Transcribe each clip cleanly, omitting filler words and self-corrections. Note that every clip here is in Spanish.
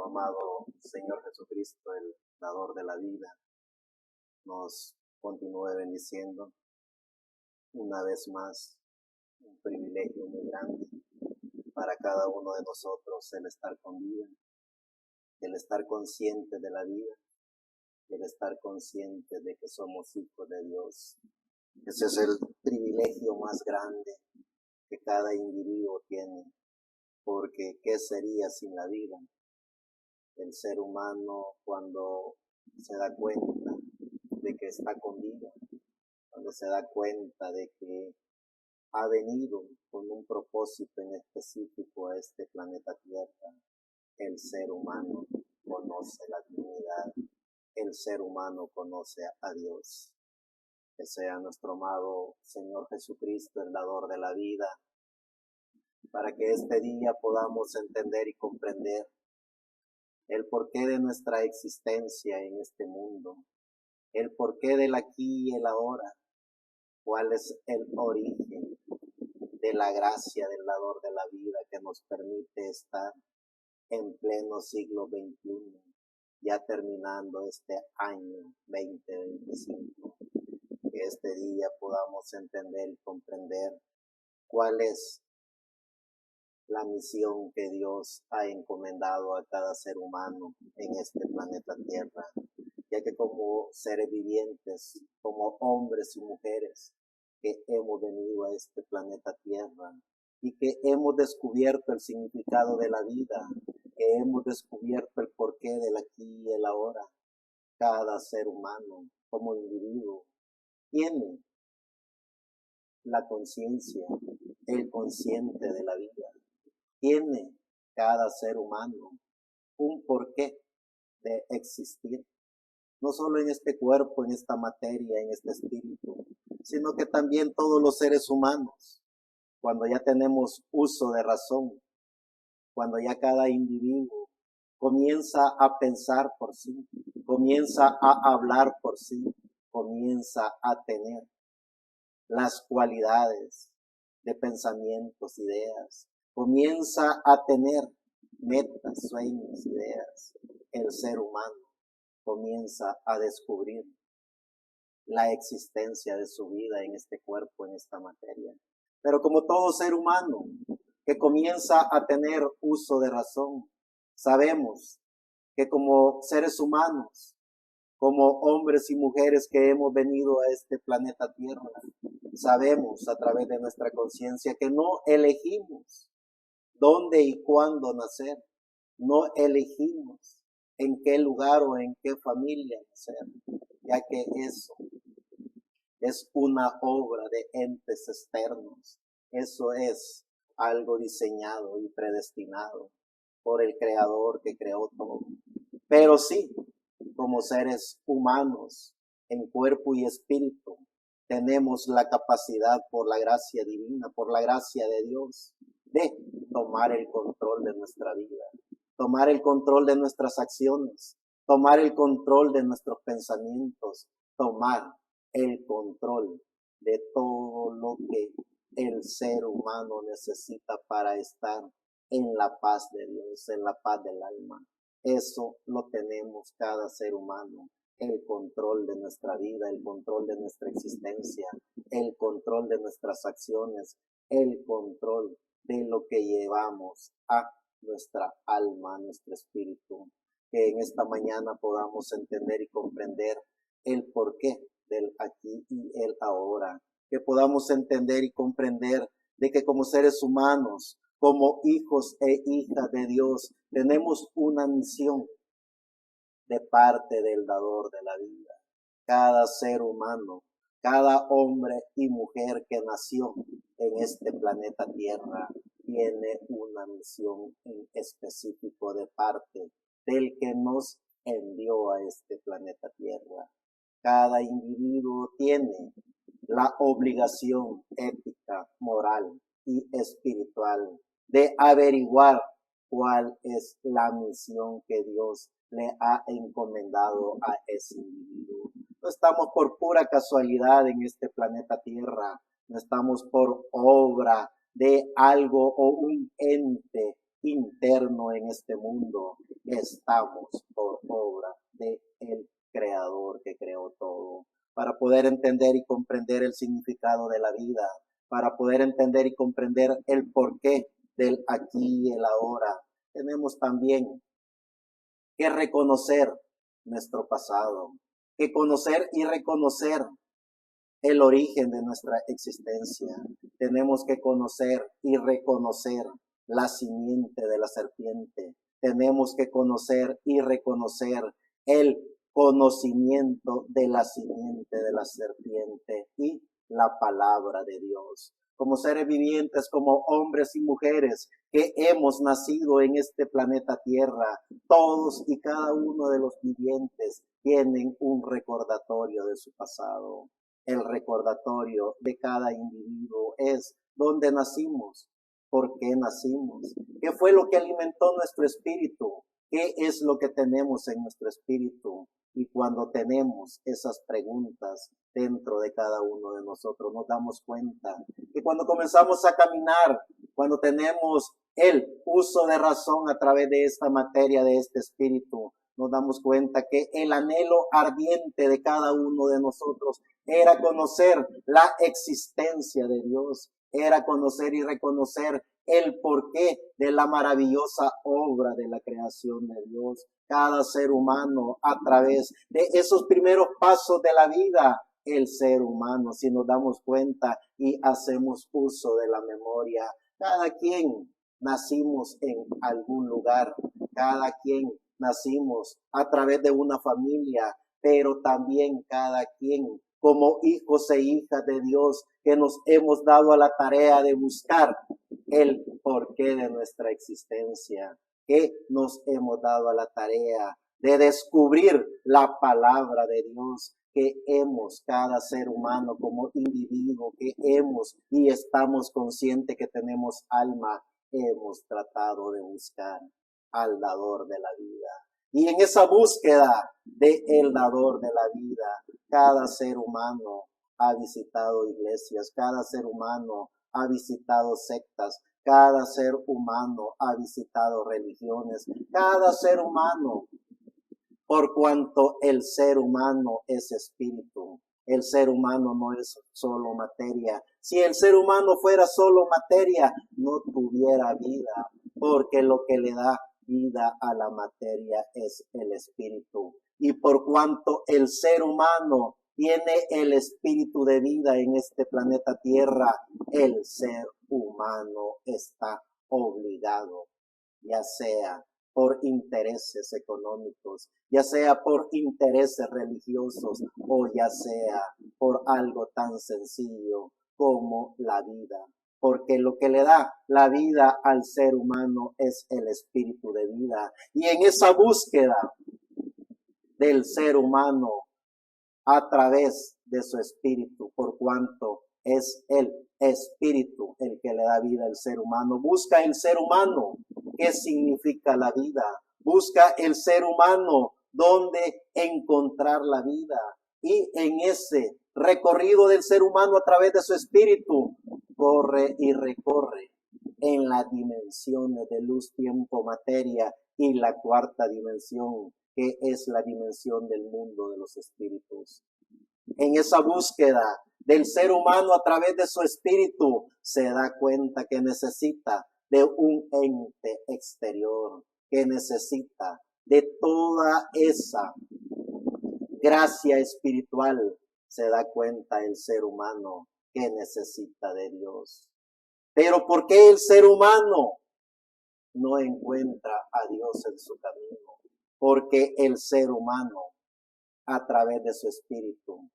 nuestro amado Señor Jesucristo, el dador de la vida, nos continúe bendiciendo una vez más. Un privilegio muy grande para cada uno de nosotros el estar con vida, el estar consciente de la vida, el estar consciente de que somos hijos de Dios. Ese es el privilegio más grande que cada individuo tiene, porque ¿qué sería sin la vida? El ser humano, cuando se da cuenta de que está con vida, cuando se da cuenta de que ha venido con un propósito en específico a este planeta Tierra, el ser humano conoce la divinidad, el ser humano conoce a Dios. Que sea nuestro amado Señor Jesucristo, el dador de la vida, para que este día podamos entender y comprender el porqué de nuestra existencia en este mundo, el porqué del aquí y el ahora, cuál es el origen de la gracia del dador de la vida que nos permite estar en pleno siglo XXI, ya terminando este año 2025. Que este día podamos entender y comprender cuál es la misión que Dios ha encomendado a cada ser humano en este planeta Tierra, ya que como seres vivientes, como hombres y mujeres que hemos venido a este planeta Tierra y que hemos descubierto el significado de la vida, que hemos descubierto el porqué del aquí y el ahora, cada ser humano como individuo tiene la conciencia, el consciente de la vida. Tiene cada ser humano un porqué de existir, no solo en este cuerpo, en esta materia, en este espíritu, sino que también todos los seres humanos, cuando ya tenemos uso de razón, cuando ya cada individuo comienza a pensar por sí, comienza a hablar por sí, comienza a tener las cualidades de pensamientos, ideas, comienza a tener metas, sueños, ideas. El ser humano comienza a descubrir la existencia de su vida en este cuerpo, en esta materia. Pero como todo ser humano que comienza a tener uso de razón, sabemos que como seres humanos, como hombres y mujeres que hemos venido a este planeta Tierra, sabemos a través de nuestra conciencia que no elegimos dónde y cuándo nacer, no elegimos en qué lugar o en qué familia nacer, ya que eso es una obra de entes externos, eso es algo diseñado y predestinado por el Creador que creó todo. Pero sí, como seres humanos, en cuerpo y espíritu, tenemos la capacidad por la gracia divina, por la gracia de Dios, de tomar el control de nuestra vida, tomar el control de nuestras acciones, tomar el control de nuestros pensamientos, tomar el control de todo lo que el ser humano necesita para estar en la paz de Dios, en la paz del alma. Eso lo tenemos cada ser humano, el control de nuestra vida, el control de nuestra existencia, el control de nuestras acciones, el control de lo que llevamos a nuestra alma, a nuestro espíritu. Que en esta mañana podamos entender y comprender el porqué del aquí y el ahora. Que podamos entender y comprender de que como seres humanos, como hijos e hijas de Dios, tenemos una misión de parte del dador de la vida. Cada ser humano, cada hombre y mujer que nació en este planeta Tierra tiene una misión en específico de parte del que nos envió a este planeta Tierra. Cada individuo tiene la obligación ética, moral y espiritual de averiguar cuál es la misión que Dios le ha encomendado a ese individuo. No estamos por pura casualidad en este planeta Tierra, no estamos por obra de algo o un ente interno en este mundo, estamos por obra de el Creador que creó todo. Para poder entender y comprender el significado de la vida, para poder entender y comprender el porqué del aquí y el ahora, tenemos también que reconocer nuestro pasado, que conocer y reconocer el origen de nuestra existencia. Tenemos que conocer y reconocer la simiente de la serpiente. Tenemos que conocer y reconocer el conocimiento de la simiente de la serpiente y la palabra de Dios. Como seres vivientes, como hombres y mujeres que hemos nacido en este planeta Tierra, todos y cada uno de los vivientes tienen un recordatorio de su pasado. El recordatorio de cada individuo es dónde nacimos, por qué nacimos, qué fue lo que alimentó nuestro espíritu, qué es lo que tenemos en nuestro espíritu. Y cuando tenemos esas preguntas dentro de cada uno de nosotros, nos damos cuenta que cuando comenzamos a caminar, cuando tenemos el uso de razón a través de esta materia, de este espíritu, nos damos cuenta que el anhelo ardiente de cada uno de nosotros era conocer la existencia de Dios, era conocer y reconocer el porqué de la maravillosa obra de la creación de Dios. Cada ser humano, a través de esos primeros pasos de la vida, el ser humano, si nos damos cuenta y hacemos uso de la memoria, cada quien nacimos en algún lugar, cada quien nacimos a través de una familia, pero también cada quien como hijos e hijas de Dios que nos hemos dado a la tarea de buscar el porqué de nuestra existencia, que nos hemos dado a la tarea de descubrir la palabra de Dios, que hemos, cada ser humano como individuo, que hemos y estamos conscientes que tenemos alma, hemos tratado de buscar al dador de la vida. Y en esa búsqueda de el dador de la vida, cada ser humano ha visitado iglesias, cada ser humano ha visitado sectas, cada ser humano ha visitado religiones, cada ser humano, por cuanto el ser humano es espíritu. El ser humano no es solo materia. Si el ser humano fuera solo materia, no tuviera vida, porque lo que le da vida a la materia es el espíritu. Y por cuanto el ser humano tiene el espíritu de vida en este planeta Tierra, el ser humano está obligado, ya sea por intereses económicos, ya sea por intereses religiosos o ya sea por algo tan sencillo como la vida. Porque lo que le da la vida al ser humano es el espíritu de vida. Y en esa búsqueda del ser humano a través de su espíritu, por cuanto es el espíritu el que le da vida al ser humano, busca el ser humano qué significa la vida, busca el ser humano dónde encontrar la vida, y en ese recorrido del ser humano a través de su espíritu corre y recorre en las dimensiones de luz, tiempo, materia y la cuarta dimensión, que es la dimensión del mundo de los espíritus. En esa búsqueda del ser humano a través de su espíritu se da cuenta que necesita de un ente exterior, que necesita de toda esa gracia espiritual. Se da cuenta el ser humano que necesita de Dios. Pero ¿por qué el ser humano no encuentra a Dios en su camino? Porque el ser humano, a través de su espíritu,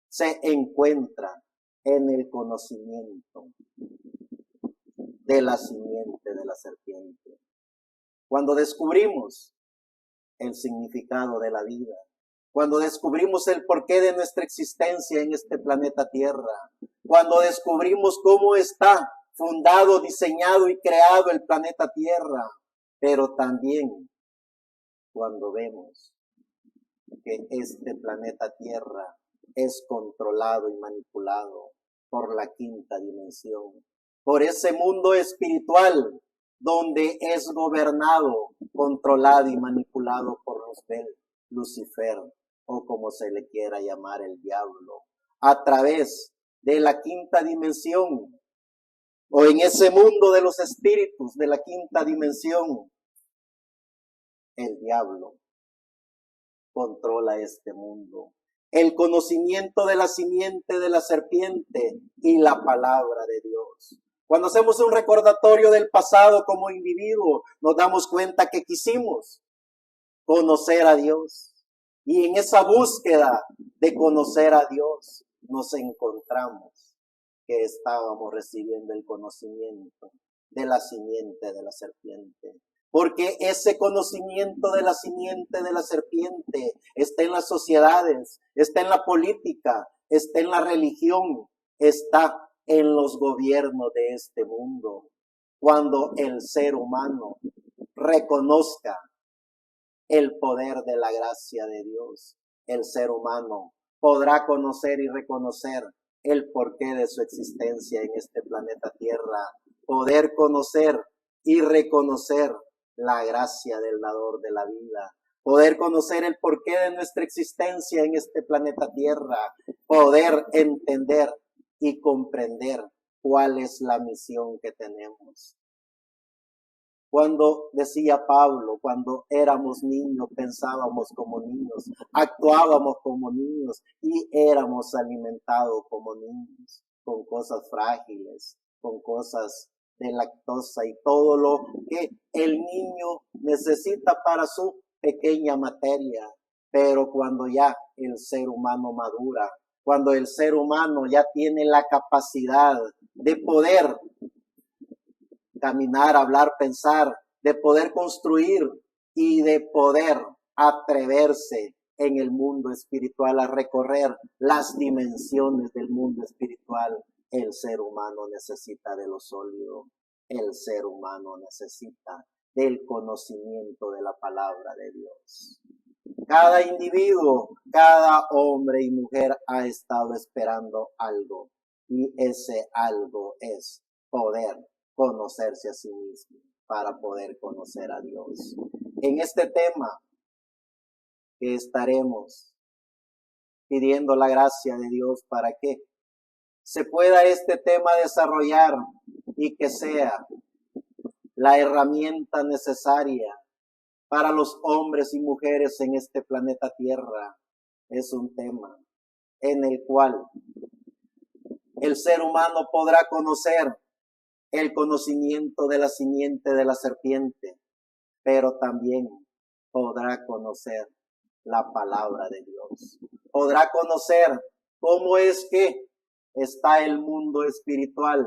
se encuentra en el conocimiento de la simiente de la serpiente. Cuando descubrimos el significado de la vida, cuando descubrimos el porqué de nuestra existencia en este planeta Tierra, cuando descubrimos cómo está fundado, diseñado y creado el planeta Tierra, pero también cuando vemos que este planeta Tierra es controlado y manipulado por la quinta dimensión, por ese mundo espiritual donde es gobernado, controlado y manipulado por Lucifer, o como se le quiera llamar, el diablo, a través de la quinta dimensión, o en ese mundo de los espíritus de la quinta dimensión. El diablo controla este mundo. El conocimiento de la simiente de la serpiente y la palabra de Dios. Cuando hacemos un recordatorio del pasado como individuo, nos damos cuenta que quisimos conocer a Dios. Y en esa búsqueda de conocer a Dios, nos encontramos que estábamos recibiendo el conocimiento de la simiente de la serpiente. Porque ese conocimiento de la simiente de la serpiente está en las sociedades, está en la política, está en la religión, está en los gobiernos de este mundo. Cuando el ser humano reconozca el poder de la gracia de Dios, el ser humano podrá conocer y reconocer el porqué de su existencia en este planeta Tierra, poder conocer y reconocer la gracia del dador de la vida, poder conocer el porqué de nuestra existencia en este planeta Tierra, poder entender y comprender cuál es la misión que tenemos. Cuando decía Pablo, cuando éramos niños, pensábamos como niños, actuábamos como niños y éramos alimentados como niños, con cosas frágiles, con cosas de lactosa y todo lo que el niño necesita para su pequeña materia. Pero cuando ya el ser humano madura, cuando el ser humano ya tiene la capacidad de poder caminar, hablar, pensar, de poder construir y de poder atreverse en el mundo espiritual a recorrer las dimensiones del mundo espiritual, el ser humano necesita de lo sólido, el ser humano necesita del conocimiento de la palabra de Dios. Cada individuo, cada hombre y mujer ha estado esperando algo, y ese algo es poder conocerse a sí mismo para poder conocer a Dios. En este tema que estaremos pidiendo la gracia de Dios para que se pueda este tema desarrollar y que sea la herramienta necesaria para los hombres y mujeres en este planeta Tierra. Es un tema en el cual el ser humano podrá conocer el conocimiento de la simiente de la serpiente, pero también podrá conocer la palabra de Dios. Podrá conocer cómo es que está el mundo espiritual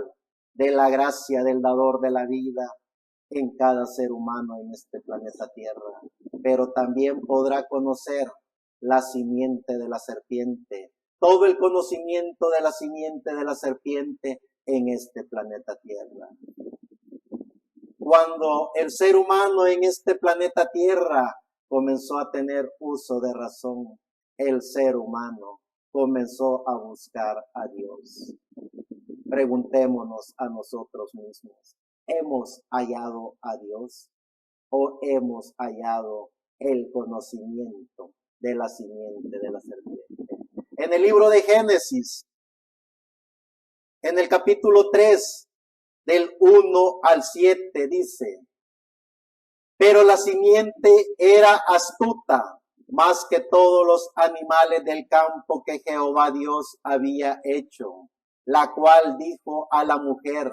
de la gracia del dador de la vida en cada ser humano en este planeta Tierra, pero también podrá conocer la simiente de la serpiente, todo el conocimiento de la simiente de la serpiente en este planeta Tierra. Cuando el ser humano en este planeta Tierra comenzó a tener uso de razón, el ser humano comenzó a buscar a Dios. Preguntémonos a nosotros mismos, ¿hemos hallado a Dios o hemos hallado el conocimiento de la simiente de la serpiente? En el libro de Génesis, en el capítulo 3, del 1 al 7, dice: pero la simiente era astuta más que todos los animales del campo que Jehová Dios había hecho, la cual dijo a la mujer: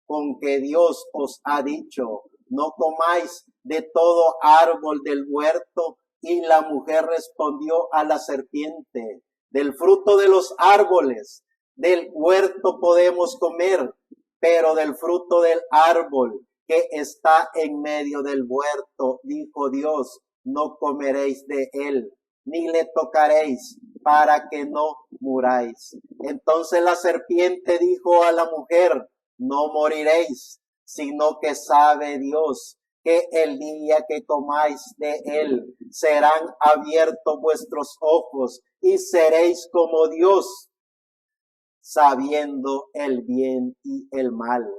con que Dios os ha dicho, no comáis de todo árbol del huerto. Y la mujer respondió a la serpiente: del fruto de los árboles del huerto podemos comer, pero del fruto del árbol que está en medio del huerto, dijo Dios, no comeréis de él, ni le tocaréis, para que no muráis. Entonces la serpiente dijo a la mujer: no moriréis, sino que sabe Dios que el día que comáis de él, serán abiertos vuestros ojos y seréis como Dios, sabiendo el bien y el mal.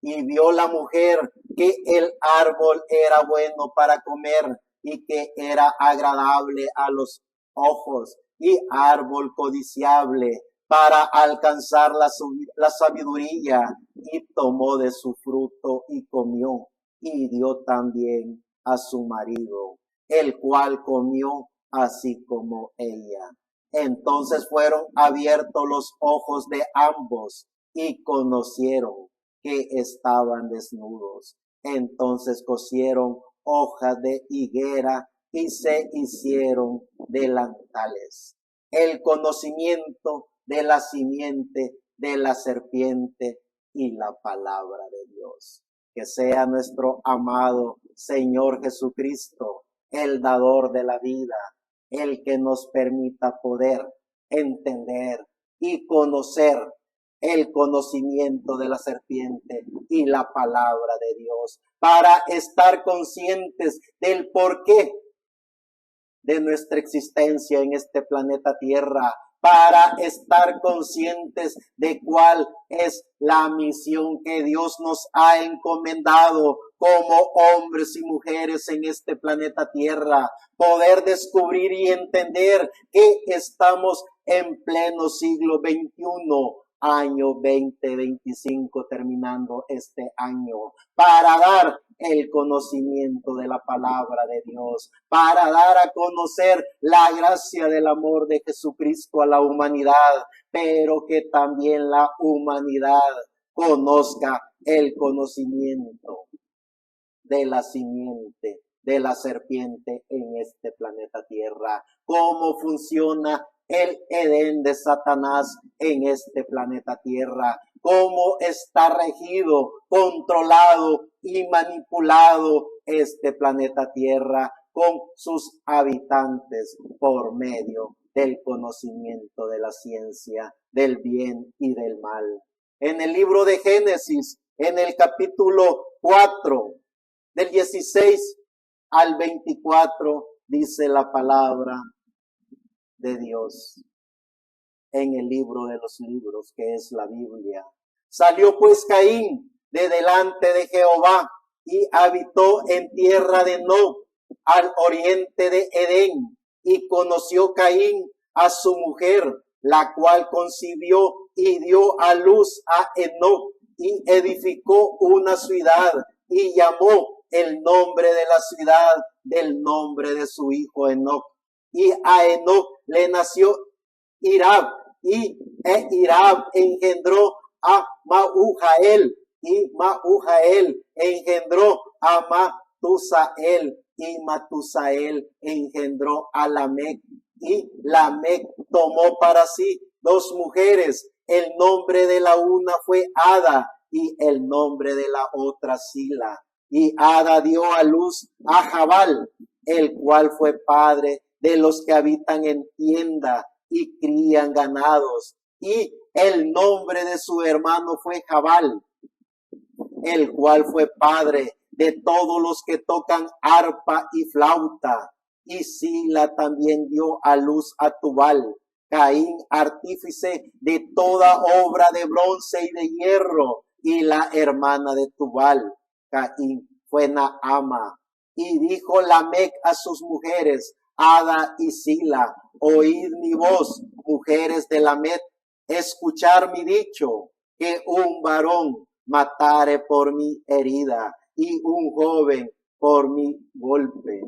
Y vio la mujer que el árbol era bueno para comer y que era agradable a los ojos y árbol codiciable para alcanzar la sabiduría, y tomó de su fruto y comió, y dio también a su marido, el cual comió así como ella. Entonces fueron abiertos los ojos de ambos y conocieron que estaban desnudos. Entonces cosieron hojas de higuera y se hicieron delantales. El conocimiento de la simiente de la serpiente y la palabra de Dios. Que sea nuestro amado Señor Jesucristo, el dador de la vida, el que nos permita poder entender y conocer el conocimiento de la serpiente y la palabra de Dios, para estar conscientes del porqué de nuestra existencia en este planeta Tierra, para estar conscientes de cuál es la misión que Dios nos ha encomendado como hombres y mujeres en este planeta Tierra, poder descubrir y entender que estamos en pleno siglo XXI, año 2025, terminando este año, para dar el conocimiento de la palabra de Dios, para dar a conocer la gracia del amor de Jesucristo a la humanidad, pero que también la humanidad conozca el conocimiento de la simiente de la serpiente en este planeta Tierra, cómo funciona el Edén de Satanás en este planeta Tierra, cómo está regido, controlado y manipulado este planeta Tierra con sus habitantes por medio del conocimiento de la ciencia, del bien y del mal. En el libro de Génesis, en el capítulo 4, del 16 al 24, dice la palabra de Dios en el libro de los libros, que es la Biblia. Salió pues Caín de delante de Jehová y habitó en tierra de Nob, al oriente de Edén, y conoció Caín a su mujer, la cual concibió y dio a luz a Enoc, y edificó una ciudad y llamó el nombre de la ciudad del nombre de su hijo Enoc. Y a Enoc le nació Irab, y Irab engendró a Mahujael, y Mahujael engendró a Matusael, y Matusael engendró a Lamec, y Lamec tomó para sí dos mujeres. El nombre de la una fue Ada, y el nombre de la otra Sila. Y Ada dio a luz a Jabal, el cual fue padre de los que habitan en tienda y crían ganados. Y el nombre de su hermano fue Jabal, el cual fue padre de todos los que tocan arpa y flauta. Y Sila también dio a luz a Tubal, Caín artífice de toda obra de bronce y de hierro, y la hermana de Tubal, Caín, fue Naama. Y dijo Lamec a sus mujeres, Ada y Sila, oíd mi voz, mujeres de Lamec, escuchar mi dicho, que un varón matare por mi herida y un joven por mi golpe.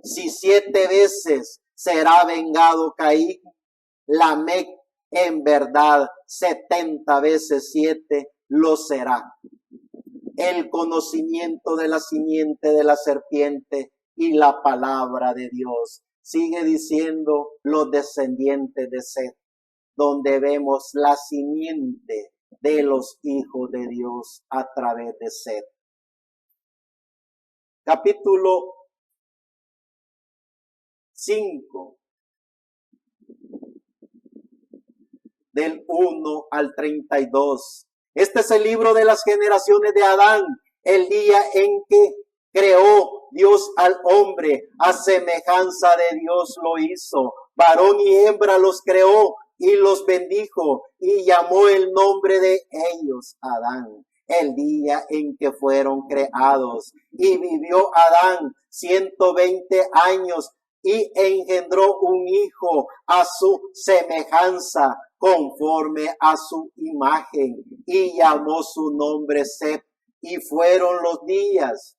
Si 7 veces será vengado Caín, Lamec en verdad 70 veces 7 lo será. El conocimiento de la simiente de la serpiente y la palabra de Dios. Sigue diciendo los descendientes de Set, donde vemos la simiente de los hijos de Dios a través de Set. Capítulo 5, del 1 al 32. Este es el libro de las generaciones de Adán, el día en que creó Dios al hombre, a semejanza de Dios lo hizo. Varón y hembra los creó y los bendijo y llamó el nombre de ellos Adán el día en que fueron creados. Y vivió Adán 120 años y engendró un hijo a su semejanza, conforme a su imagen, y llamó su nombre Set. Y fueron los días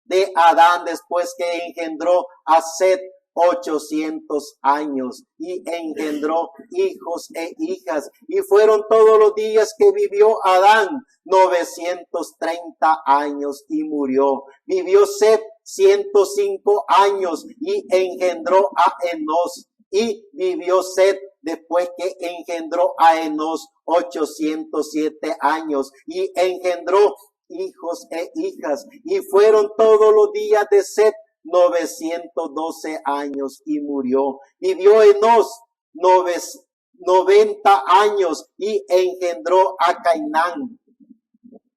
de Adán después que engendró a Set 800 años y engendró hijos e hijas. Y fueron todos los días que vivió Adán 930 años y murió. Vivió Set 105 años y engendró a Enos. Y vivió Set después que engendró a Enos 807 años y engendró hijos e hijas. Y fueron todos los días de Set 912 años y murió. Vivió Enos 90 años y engendró a Cainán.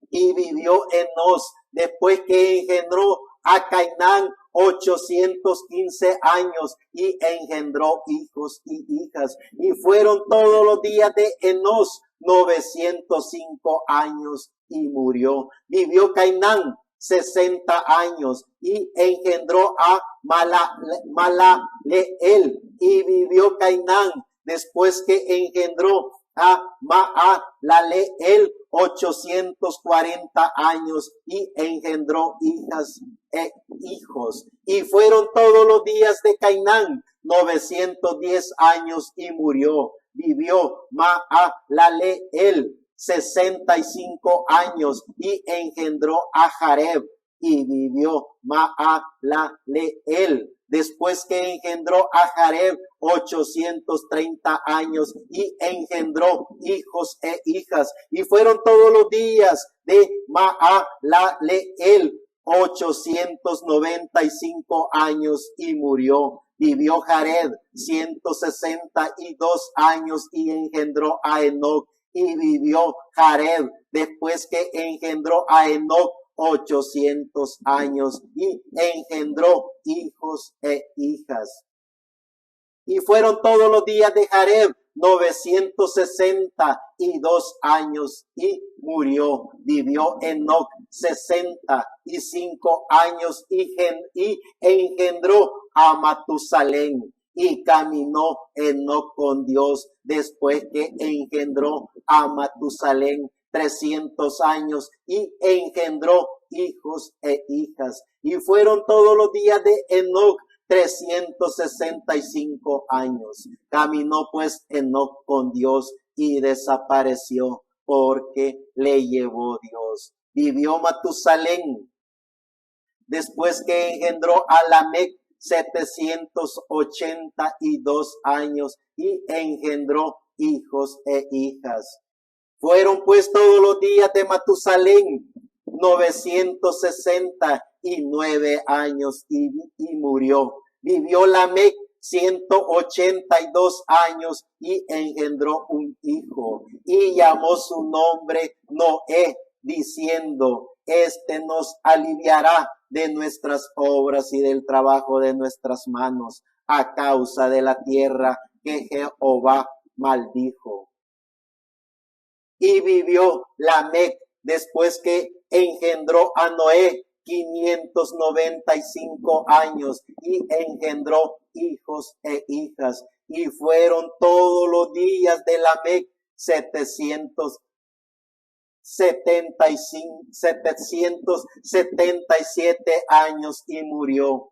Y vivió Enos después que engendró a Cainán 815 años y engendró hijos y hijas. Y fueron todos los días de Enos 905 años y murió. Vivió Cainán 60 años y engendró a Malaleel. Y vivió Cainán después que engendró a Malaleel 840 años y engendró hijas e hijos. Y fueron todos los días de Cainán 910 años y murió. Vivió Malaleel 65 años y engendró a Jareb. Y vivió Malaleel después que engendró a Jareb 830 años y engendró hijos e hijas. Y fueron todos los días de Malaleel 895 años y murió. Vivió Jared 162 años y engendró a Enoc. Y vivió Jared después que engendró a Enoc 800 años y engendró hijos e hijas. Y fueron todos los días de Jared 962 años y murió. Vivió Enoc 65 años y engendró a Matusalén. Y caminó Enoc con Dios después que engendró a Matusalén 300 años y engendró hijos e hijas. Y fueron todos los días de Enoc 365 años. Caminó pues Enoc con Dios y desapareció porque le llevó Dios. Vivió Matusalén después que engendró a Lamec 782 años y engendró hijos e hijas. Fueron pues todos los días de Matusalén 969 años y murió. Vivió Lamec 182 años y engendró un hijo y llamó su nombre Noé, diciendo: este nos aliviará de nuestras obras y del trabajo de nuestras manos, a causa de la tierra que Jehová maldijo. Y vivió Lamec después que engendró a Noé 595 años y engendró hijos e hijas. Y fueron todos los días de Lamec 777 años y murió.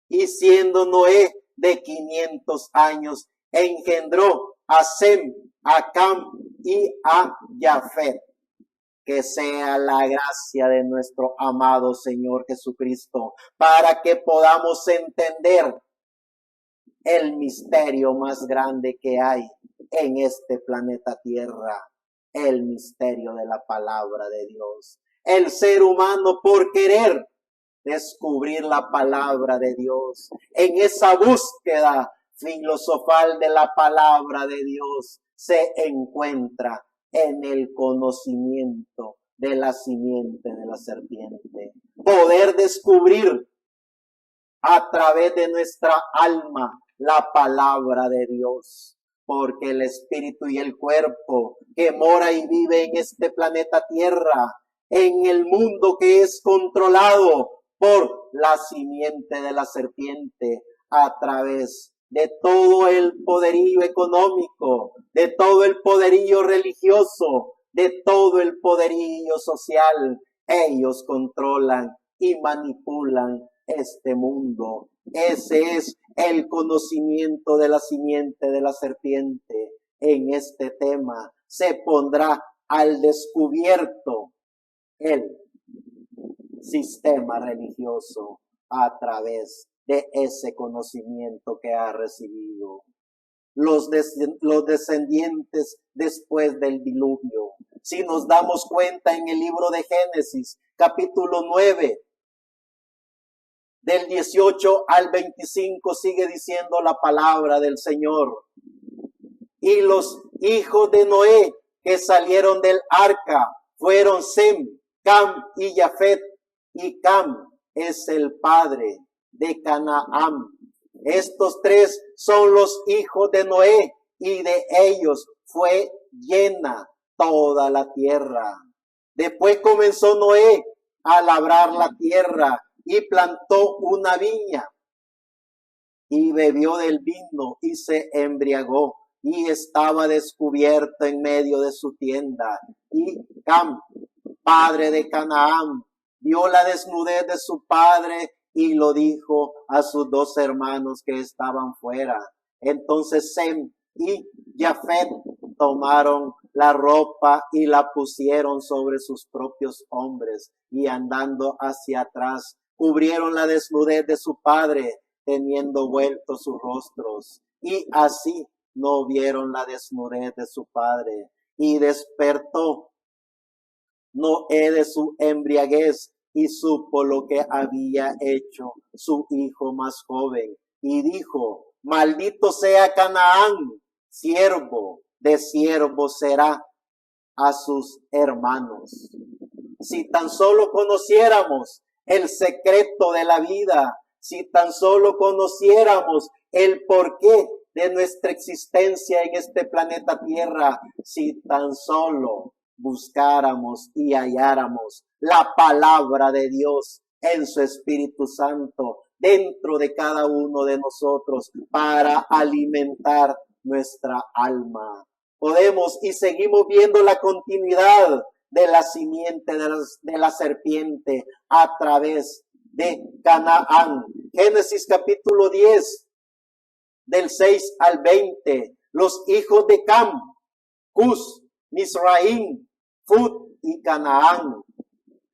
Y siendo Noé de 500 años, engendró a Sem, a Cam y a Jafet. Que sea la gracia de nuestro amado Señor Jesucristo para que podamos entender el misterio más grande que hay en este planeta Tierra, el misterio de la palabra de Dios. El ser humano, por querer descubrir la palabra de Dios, en esa búsqueda filosofal de la palabra de Dios, se encuentra en el conocimiento de la simiente de la serpiente. Poder descubrir a través de nuestra alma la palabra de Dios. porque el espíritu y el cuerpo que mora y vive en este planeta Tierra, en el mundo que es controlado por la simiente de la serpiente, a través de todo el poderío económico, de todo el poderío religioso, de todo el poderío social, ellos controlan y manipulan este mundo. Ese es el conocimiento de la simiente de la serpiente. En este tema se pondrá al descubierto el sistema religioso a través de ese conocimiento que ha recibido. Los descendientes después del diluvio. Si nos damos cuenta en el libro de Génesis, capítulo 9, del 18 al 25, sigue diciendo la palabra del Señor. Y los hijos de Noé que salieron del arca fueron Sem, Cam y Jafet. Y Cam es el padre de Canaán. Estos tres son los hijos de Noé, y de ellos fue llena toda la tierra. Después comenzó Noé a labrar la tierra y plantó una viña y bebió del vino y se embriagó y estaba descubierto en medio de su tienda. Y Cam, padre de Canaán, vio la desnudez de su padre y lo dijo a sus dos hermanos que estaban fuera. Entonces Sem y Jafet tomaron la ropa y la pusieron sobre sus propios hombres, y andando hacia atrás cubrieron la desnudez de su padre, teniendo vueltos sus rostros, y así no vieron la desnudez de su padre. Y despertó Noé de su embriaguez y supo lo que había hecho su hijo más joven, y dijo: maldito sea Canaán, siervo de siervo será a sus hermanos. Si tan solo conociéramos el secreto de la vida, si tan solo conociéramos el porqué de nuestra existencia en este planeta Tierra, si tan solo buscáramos y halláramos la palabra de Dios en su Espíritu Santo dentro de cada uno de nosotros para alimentar nuestra alma. Podemos y seguimos viendo la continuidad de la simiente de la serpiente a través de Canaán. Génesis capítulo 10, del 6 al 20. Los hijos de Cam, Cus, Misraim, Fut y Canaán.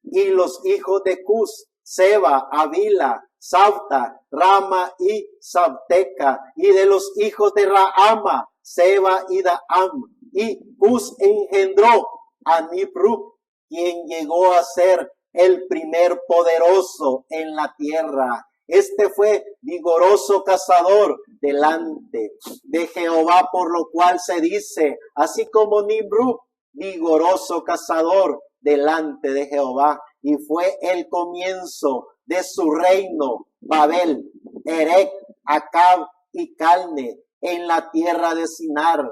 Y los hijos de Cus, Seba, Avila, Sabta, Rama y Sabteca. Y de los hijos de Raama, Seba y Daam. Y Cus engendró a Nimrud, quien llegó a ser el primer poderoso en la tierra. Este fue vigoroso cazador delante de Jehová, por lo cual se dice, así como Nimrud, vigoroso cazador delante de Jehová. Y fue el comienzo de su reino, Babel, Erec, Acab y Calne, en la tierra de Sinar.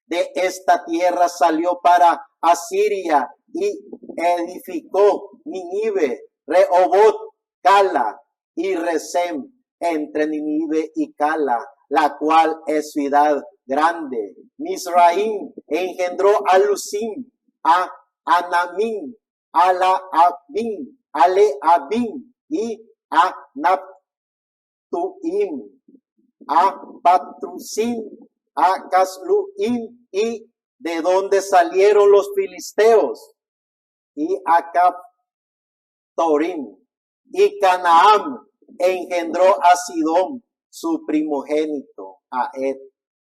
De esta tierra salió para Asiria y edificó Nínive, Rehoboth, Cala y Resem, entre Nínive y Cala, la cual es ciudad grande. Misraim engendró a Lusim, a Anamim, a Laabim, a Leabim y a Naptuim, a Patrusim, a Casluim, y de donde salieron los filisteos, y a Captorim. Y Canaán engendró a Sidón, su primogénito, a Ed,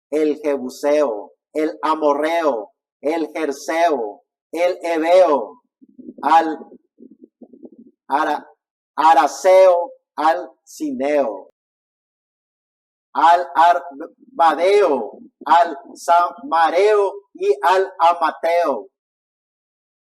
el Jebuseo, el Amorreo, el Jerseo, el Ebeo, al Araseo, al Cineo, al Arbadeo, al Samareo y al Amateo.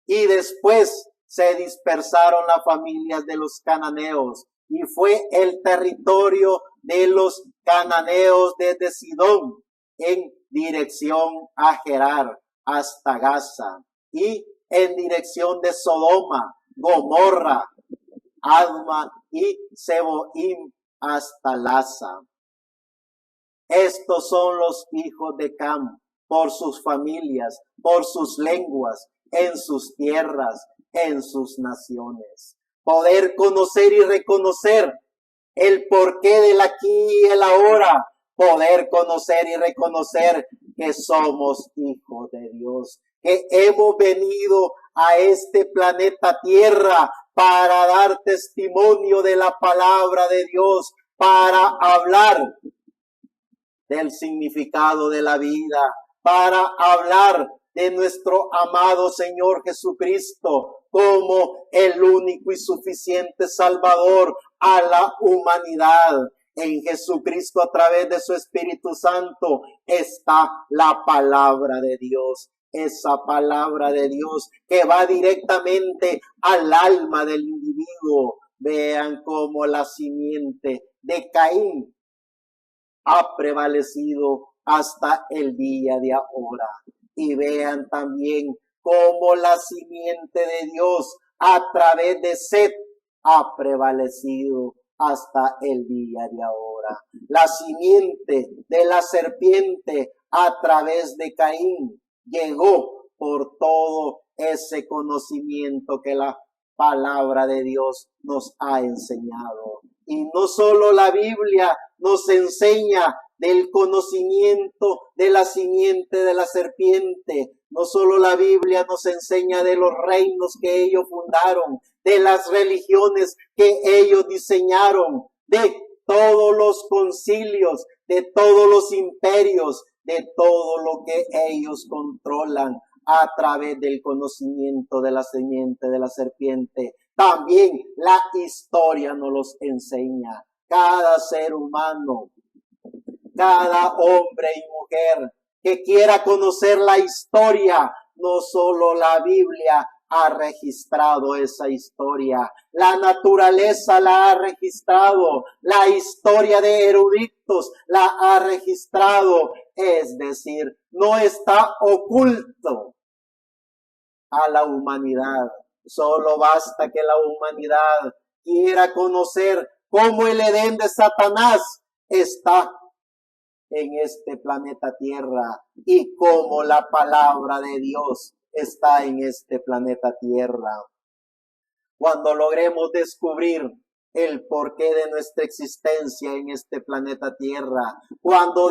Y después se dispersaron las familias de los cananeos, y fue el territorio de los cananeos desde Sidón, en dirección a Gerar hasta Gaza y en dirección de Sodoma, Gomorra, Adma y Seboim hasta Laza. Estos son los hijos de Cam, por sus familias, por sus lenguas, en sus tierras, en sus naciones. Poder conocer y reconocer el porqué del aquí y el ahora. Poder conocer y reconocer que somos hijos de Dios, que hemos venido a este planeta Tierra para dar testimonio de la palabra de Dios, para hablar del significado de la vida, para hablar de nuestro amado Señor Jesucristo como el único y suficiente Salvador a la humanidad. En Jesucristo, a través de su Espíritu Santo, está la palabra de Dios. Esa palabra de Dios que va directamente al alma del individuo. Vean cómo la simiente de Caín ha prevalecido hasta el día de ahora. Y vean también cómo la simiente de Dios a través de Set ha prevalecido hasta el día de ahora. La simiente de la serpiente a través de Caín llegó por todo ese conocimiento que la palabra de Dios nos ha enseñado. Y no solo la Biblia nos enseña del conocimiento de la simiente de la serpiente, no solo la Biblia nos enseña de los reinos que ellos fundaron, de las religiones que ellos diseñaron, de todos los concilios, de todos los imperios, de todo lo que ellos controlan a través del conocimiento de la simiente de la serpiente. También la historia nos los enseña. Cada ser humano, cada hombre y mujer que quiera conocer la historia, no solo la Biblia ha registrado esa historia, la naturaleza la ha registrado, la historia de eruditos la ha registrado, es decir, no está oculto a la humanidad. Solo basta que la humanidad quiera conocer cómo el Edén de Satanás está en este planeta Tierra y cómo la palabra de Dios está en este planeta Tierra. Cuando logremos descubrir el porqué de nuestra existencia en este planeta Tierra, cuando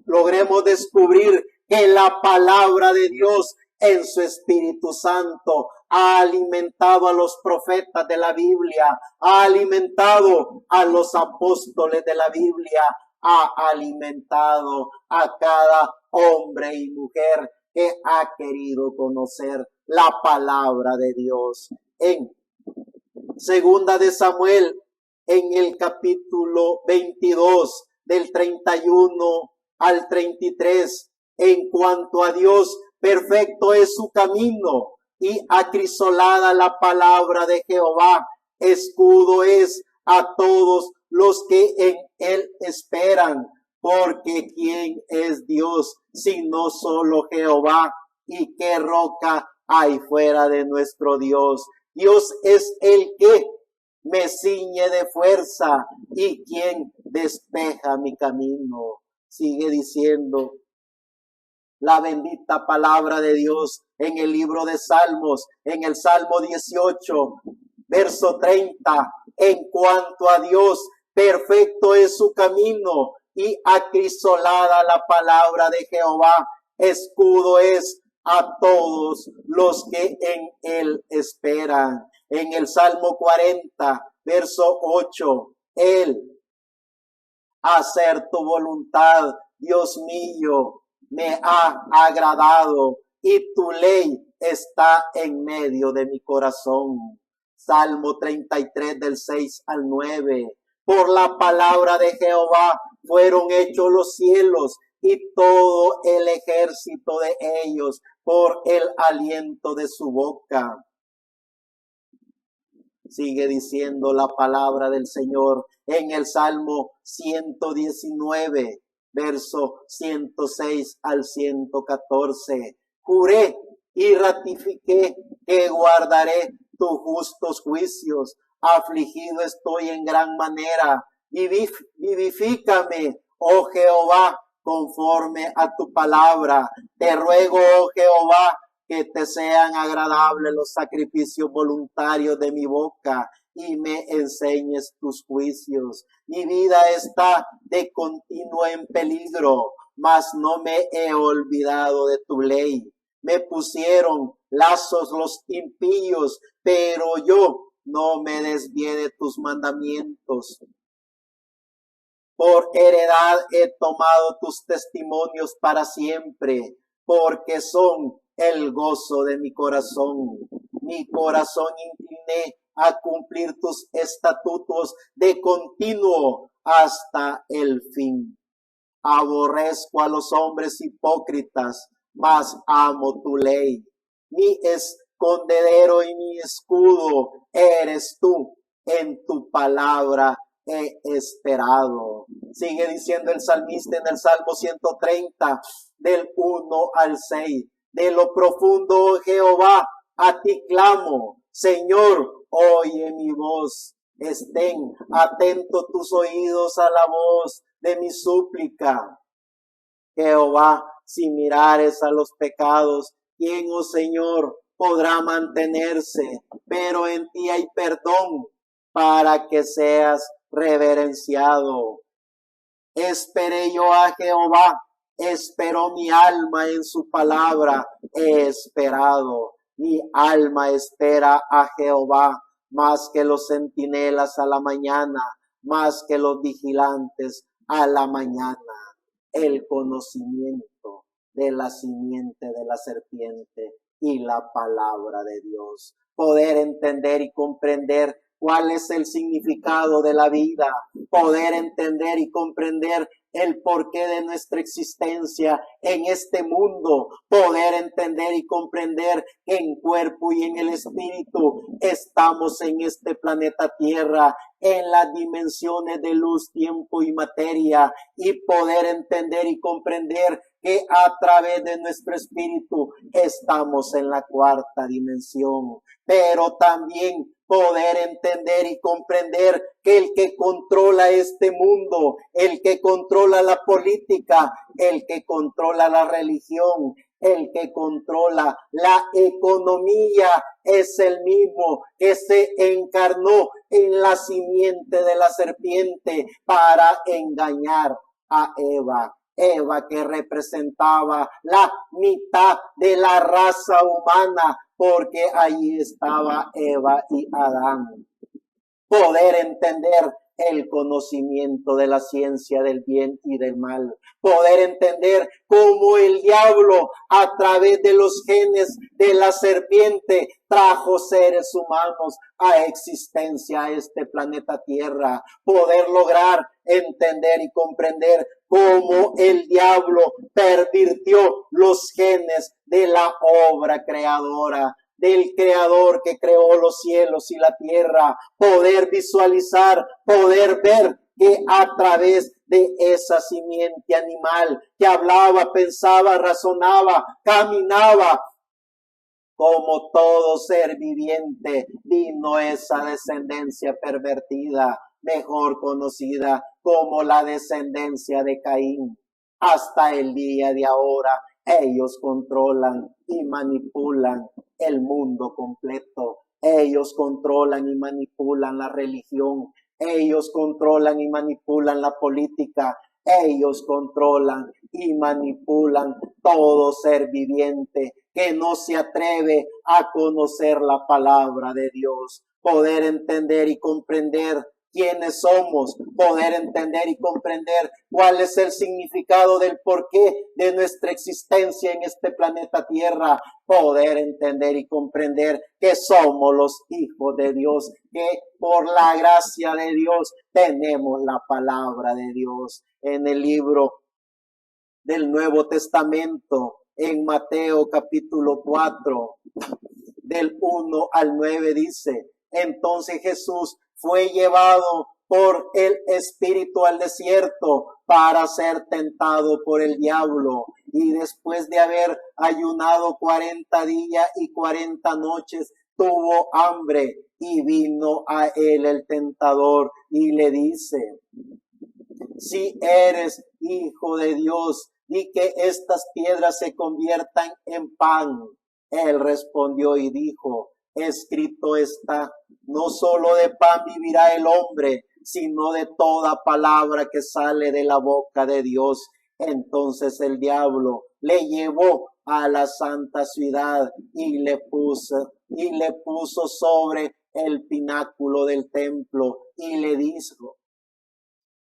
logremos descubrir que la palabra de Dios en su Espíritu Santo ha alimentado a los profetas de la Biblia, ha alimentado a los apóstoles de la Biblia, ha alimentado a cada hombre y mujer que ha querido conocer la palabra de Dios. En Segunda de Samuel, en el capítulo 22, del 31 al 33, en cuanto a Dios, perfecto es su camino y acrisolada la palabra de Jehová, escudo es a todos los que en él esperan, porque ¿quién es Dios sino solo Jehová? ¿Y qué roca hay fuera de nuestro Dios? Dios es el que me ciñe de fuerza y quien despeja mi camino. Sigue diciendo la bendita palabra de Dios en el libro de Salmos, en el Salmo 18, verso 30. En cuanto a Dios, perfecto es su camino y acrisolada la palabra de Jehová, escudo es a todos los que en él esperan. En el Salmo 40, verso 8, Él, hacer tu voluntad, Dios mío, me ha agradado y tu ley está en medio de mi corazón. Salmo 33 del 6 al 9. Por la palabra de Jehová fueron hechos los cielos y todo el ejército de ellos por el aliento de su boca. Sigue diciendo la palabra del Señor en el Salmo 119, verso 106 al 114. Juré y ratifiqué que guardaré tus justos juicios. Afligido estoy en gran manera. Vivifícame, oh Jehová, conforme a tu palabra. Te ruego, oh Jehová, que te sean agradables los sacrificios voluntarios de mi boca y me enseñes tus juicios. Mi vida está de continuo en peligro, mas no me he olvidado de tu ley. Me pusieron lazos los impíos, pero yo no me desvié de tus mandamientos. Por heredad he tomado tus testimonios para siempre, porque son el gozo de mi corazón. Mi corazón incliné a cumplir tus estatutos de continuo hasta el fin. Aborrezco a los hombres hipócritas, mas amo tu ley. Mi escondedero y mi escudo eres tú. En tu palabra he esperado. Sigue diciendo el salmista en el Salmo 130, del 1 al 6. De lo profundo, oh Jehová, a ti clamo. Señor, oye mi voz. Estén atentos tus oídos a la voz de mi súplica. Jehová, si mirares a los pecados, ¿quién, oh Señor, podrá mantenerse? Pero en ti hay perdón para que seas reverenciado. Esperé yo a Jehová, esperó mi alma en su palabra, he esperado. Mi alma espera a Jehová, más que los centinelas a la mañana, más que los vigilantes a la mañana. El conocimiento de la simiente de la serpiente y la palabra de Dios. Poder entender y comprender cuál es el significado de la vida, poder entender y comprender el porqué de nuestra existencia en este mundo, poder entender y comprender que en cuerpo y en el espíritu estamos en este planeta Tierra, en las dimensiones de luz, tiempo y materia, y poder entender y comprender que a través de nuestro espíritu estamos en la cuarta dimensión, pero también poder entender y comprender que el que controla este mundo, el que controla la política, el que controla la religión, el que controla la economía, es el mismo que se encarnó en la simiente de la serpiente para engañar a Eva. Eva, que representaba la mitad de la raza humana, porque allí estaba Eva y Adán. Poder entender el conocimiento de la ciencia del bien y del mal. Poder entender cómo el diablo, a través de los genes de la serpiente, trajo seres humanos a existencia a este planeta Tierra. Poder lograr entender y comprender cómo el diablo pervirtió los genes de la obra creadora, del creador que creó los cielos y la tierra, poder visualizar, poder ver que a través de esa simiente animal que hablaba, pensaba, razonaba, caminaba, como todo ser viviente, vino esa descendencia pervertida, mejor conocida como la descendencia de Caín. Hasta el día de ahora, ellos controlan y manipulan el mundo completo. Ellos controlan y manipulan la religión. Ellos controlan y manipulan la política. Ellos controlan y manipulan todo ser viviente que no se atreve a conocer la palabra de Dios. Poder entender y comprender quiénes somos, poder entender y comprender cuál es el significado del porqué de nuestra existencia en este planeta Tierra, poder entender y comprender que somos los hijos de Dios, que por la gracia de Dios tenemos la palabra de Dios. En el libro del Nuevo Testamento, en Mateo capítulo 4, del 1 al 9 dice: entonces Jesús fue llevado por el espíritu al desierto para ser tentado por el diablo. Y después de haber ayunado 40 días y 40 noches, tuvo hambre y vino a él el tentador y le dice: si eres hijo de Dios, di que estas piedras se conviertan en pan. Él respondió y dijo: escrito está, no solo de pan vivirá el hombre, sino de toda palabra que sale de la boca de Dios. Entonces el diablo le llevó a la santa ciudad y le puso sobre el pináculo del templo y le dijo: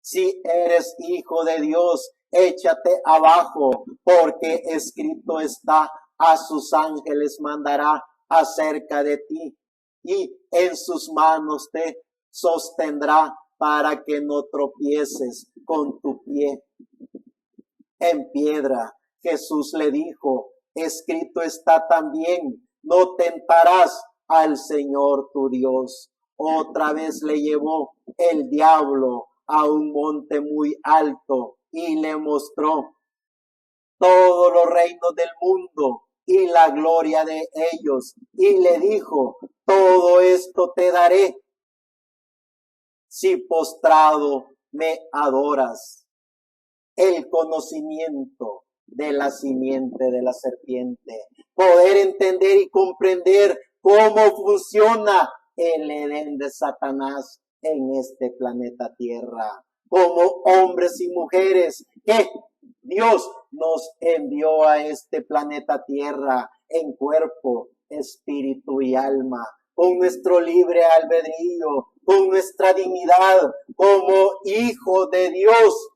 si eres hijo de Dios, échate abajo, porque escrito está, a sus ángeles mandará acerca de ti, y en sus manos te sostendrá para que no tropieces con tu pie en piedra. Jesús le dijo: escrito está también, no tentarás al Señor tu Dios. Otra vez le llevó el diablo a un monte muy alto y le mostró todos los reinos del mundo y la gloria de ellos, y le dijo: todo esto te daré si postrado me adoras. El conocimiento de la simiente de la serpiente, poder entender y comprender cómo funciona el Edén de Satanás en este planeta Tierra, como hombres y mujeres que Dios nos envió a este planeta Tierra en cuerpo, espíritu y alma, con nuestro libre albedrío, con nuestra dignidad como hijo de Dios.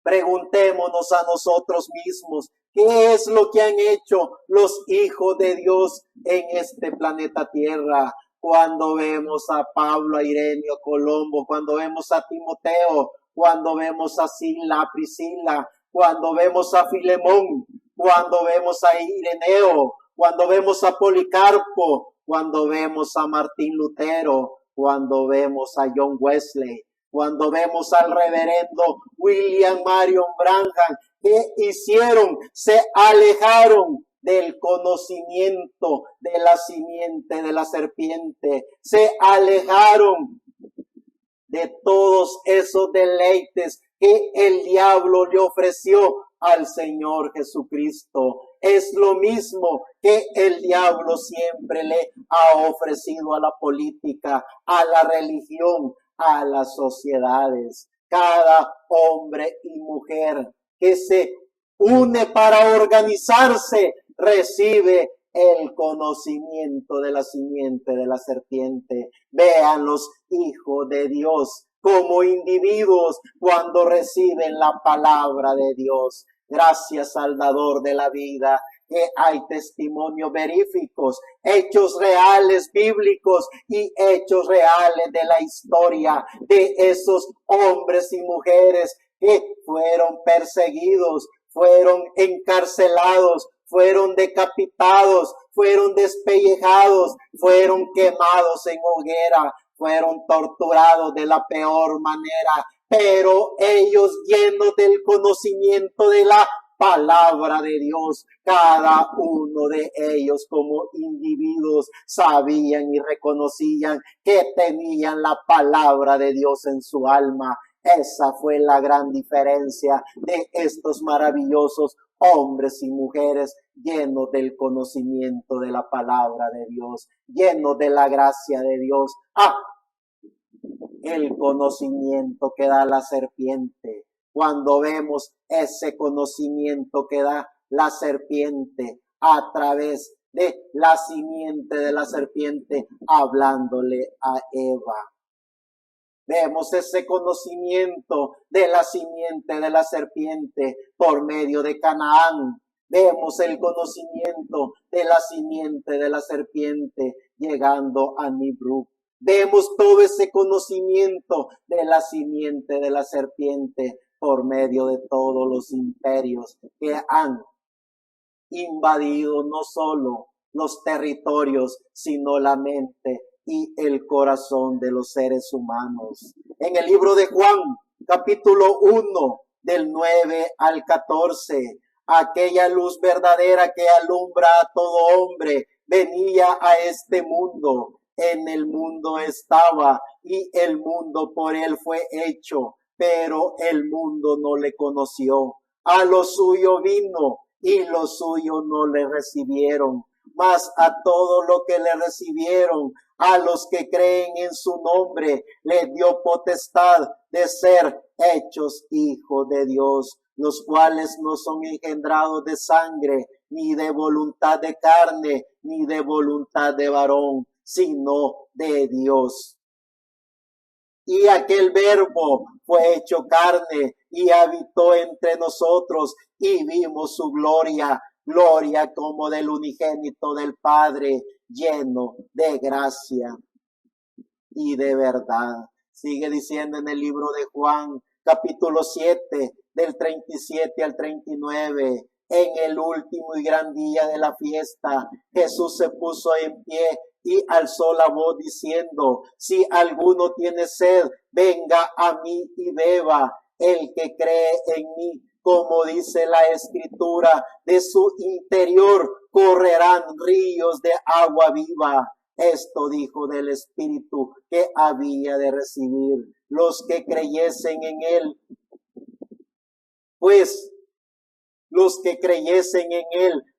Preguntémonos a nosotros mismos, ¿qué es lo que han hecho los hijos de Dios en este planeta Tierra? Cuando vemos a Pablo, a Ireneo, Colombo, cuando vemos a Timoteo, cuando vemos a Sila, a Priscila, cuando vemos a Filemón, cuando vemos a Ireneo, cuando vemos a Policarpo, cuando vemos a Martín Lutero, cuando vemos a John Wesley, cuando vemos al reverendo William Marion Branham, ¿qué hicieron? Se alejaron del conocimiento de la simiente de la serpiente, se alejaron de todos esos deleites que el diablo le ofreció al Señor Jesucristo. Es lo mismo que el diablo siempre le ha ofrecido a la política, a la religión, a las sociedades. Cada hombre y mujer que se une para organizarse recibe el conocimiento de la simiente de la serpiente. Vean los hijos de Dios como individuos cuando reciben la palabra de Dios. Gracias al dador de la vida, que hay testimonios veríficos, hechos reales bíblicos y hechos reales de la historia de esos hombres y mujeres que fueron perseguidos, fueron encarcelados, fueron decapitados, fueron despellejados, fueron quemados en hoguera, fueron torturados de la peor manera, pero ellos, llenos del conocimiento de la palabra de Dios, cada uno de ellos como individuos sabían y reconocían que tenían la palabra de Dios en su alma. Esa fue la gran diferencia de estos maravillosos hombres y mujeres llenos del conocimiento de la palabra de Dios, llenos de la gracia de Dios. El conocimiento que da la serpiente. Cuando vemos ese conocimiento que da la serpiente a través de la simiente de la serpiente hablándole a Eva. Vemos ese conocimiento de la simiente de la serpiente por medio de Canaán. Vemos el conocimiento de la simiente de la serpiente llegando a Nibruk. Vemos todo ese conocimiento de la simiente de la serpiente por medio de todos los imperios que han invadido no solo los territorios, sino la mente y el corazón de los seres humanos. En el libro de Juan, capítulo 1, del 9 al 14, aquella luz verdadera que alumbra a todo hombre venía a este mundo. En el mundo estaba y el mundo por él fue hecho, pero el mundo no le conoció. A lo suyo vino y los suyos no le recibieron. Mas a todo lo que le recibieron, a los que creen en su nombre, le dio potestad de ser hechos hijos de Dios, los cuales no son engendrados de sangre, ni de voluntad de carne, ni de voluntad de varón, sino de Dios. Y aquel verbo fue hecho carne y habitó entre nosotros y vimos su gloria, gloria como del unigénito del Padre, lleno de gracia y de verdad. Sigue diciendo en el libro de Juan, capítulo 7, del 37 al 39. En el último y gran día de la fiesta, Jesús se puso en pie y alzó la voz diciendo: si alguno tiene sed, venga a mí y beba. El que cree en mí, como dice la Escritura, de su interior correrán ríos de agua viva. Esto dijo del Espíritu que había de recibir los que creyesen en él.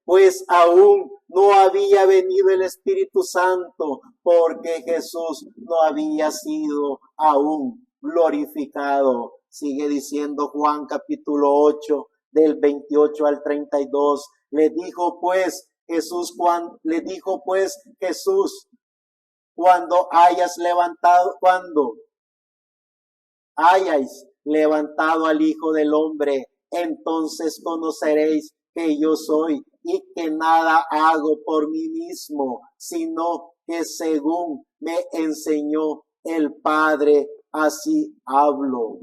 Pues aún no había venido el Espíritu Santo, porque Jesús no había sido aún glorificado. Sigue diciendo Juan capítulo 8, del 28 al 32. Le dijo pues Jesús, cuando hayáis levantado al Hijo del Hombre, entonces conoceréis que yo soy y que nada hago por mí mismo, sino que según me enseñó el Padre, así hablo.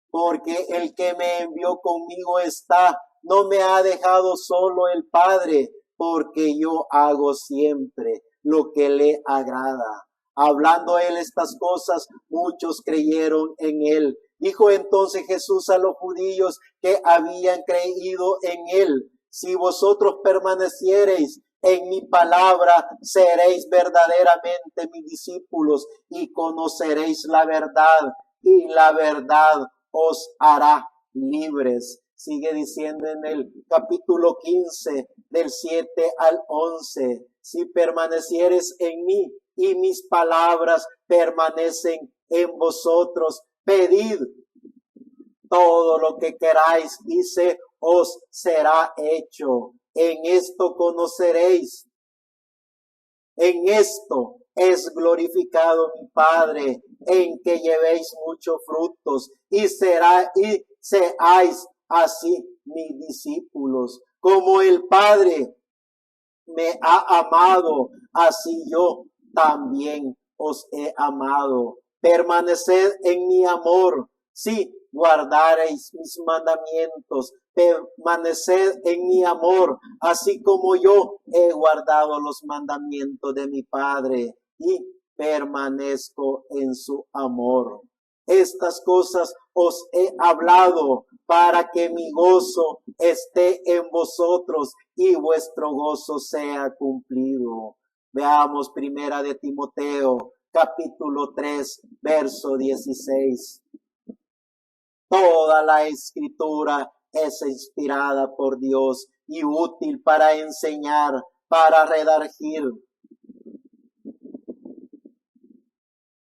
Porque el que me envió conmigo está, no me ha dejado solo el Padre, porque yo hago siempre lo que le agrada. Hablando él estas cosas, muchos creyeron en él. Dijo entonces Jesús a los judíos que habían creído en él: si vosotros permaneciereis en mi palabra, seréis verdaderamente mis discípulos y conoceréis la verdad, y la verdad os hará libres. Sigue diciendo en el capítulo 15, del 7 al 11, si permaneciereis en mí y mis palabras permanecen en vosotros, pedid todo lo que queráis y se os será hecho. En esto conoceréis, en esto es glorificado mi Padre, en que llevéis muchos frutos y seáis así mis discípulos. Como el Padre me ha amado, así yo también os he amado. Permaneced en mi amor. Si guardareis mis mandamientos, permaneced en mi amor, así como yo he guardado los mandamientos de mi Padre y permanezco en su amor. Estas cosas os he hablado para que mi gozo esté en vosotros y vuestro gozo sea cumplido. Veamos primera de Timoteo, capítulo 3, verso 16. Toda la Escritura es inspirada por Dios y útil para enseñar, para redarguir,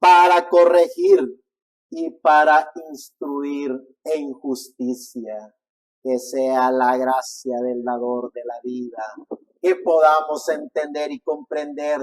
para corregir y para instruir en justicia. Que sea la gracia del dador de la vida, que podamos entender y comprender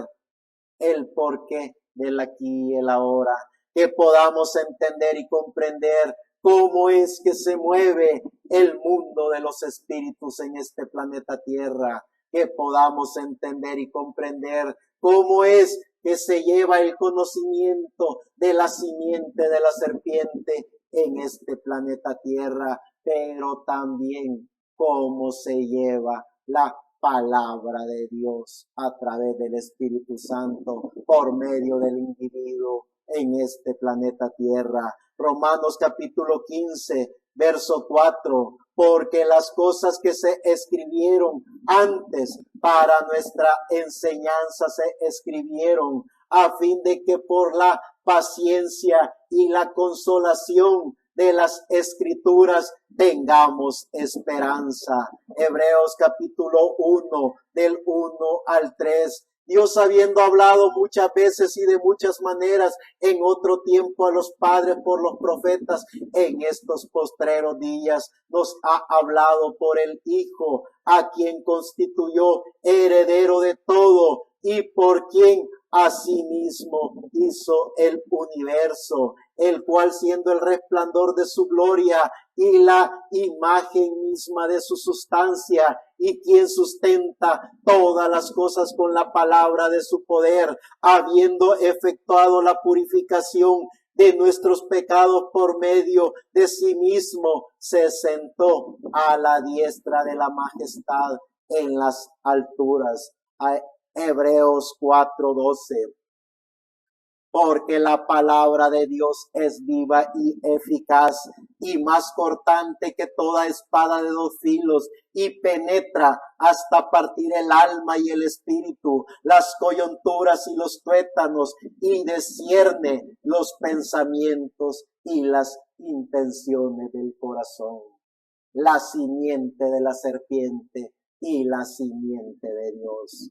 el porqué del aquí y el ahora, que podamos entender y comprender cómo es que se mueve el mundo de los espíritus en este planeta Tierra, que podamos entender y comprender cómo es que se lleva el conocimiento de la simiente de la serpiente en este planeta Tierra, pero también cómo se lleva la palabra de Dios a través del Espíritu Santo por medio del individuo en este planeta Tierra. Romanos capítulo 15, verso 4, porque las cosas que se escribieron antes para nuestra enseñanza se escribieron a fin de que por la paciencia y la consolación de las Escrituras tengamos esperanza. Hebreos capítulo 1, del 1 al 3. Dios, habiendo hablado muchas veces y de muchas maneras en otro tiempo a los padres por los profetas, en estos postreros días nos ha hablado por el Hijo, a quien constituyó heredero de todo y por quien asimismo hizo el universo, el cual siendo el resplandor de su gloria y la imagen misma de su sustancia, y quien sustenta todas las cosas con la palabra de su poder, habiendo efectuado la purificación de nuestros pecados por medio de sí mismo, se sentó a la diestra de la majestad en las alturas. Hebreos 4:12. Porque la palabra de Dios es viva y eficaz y más cortante que toda espada de dos filos y penetra hasta partir el alma y el espíritu, las coyunturas y los tuétanos, y discierne los pensamientos y las intenciones del corazón. La simiente de la serpiente y la simiente de Dios.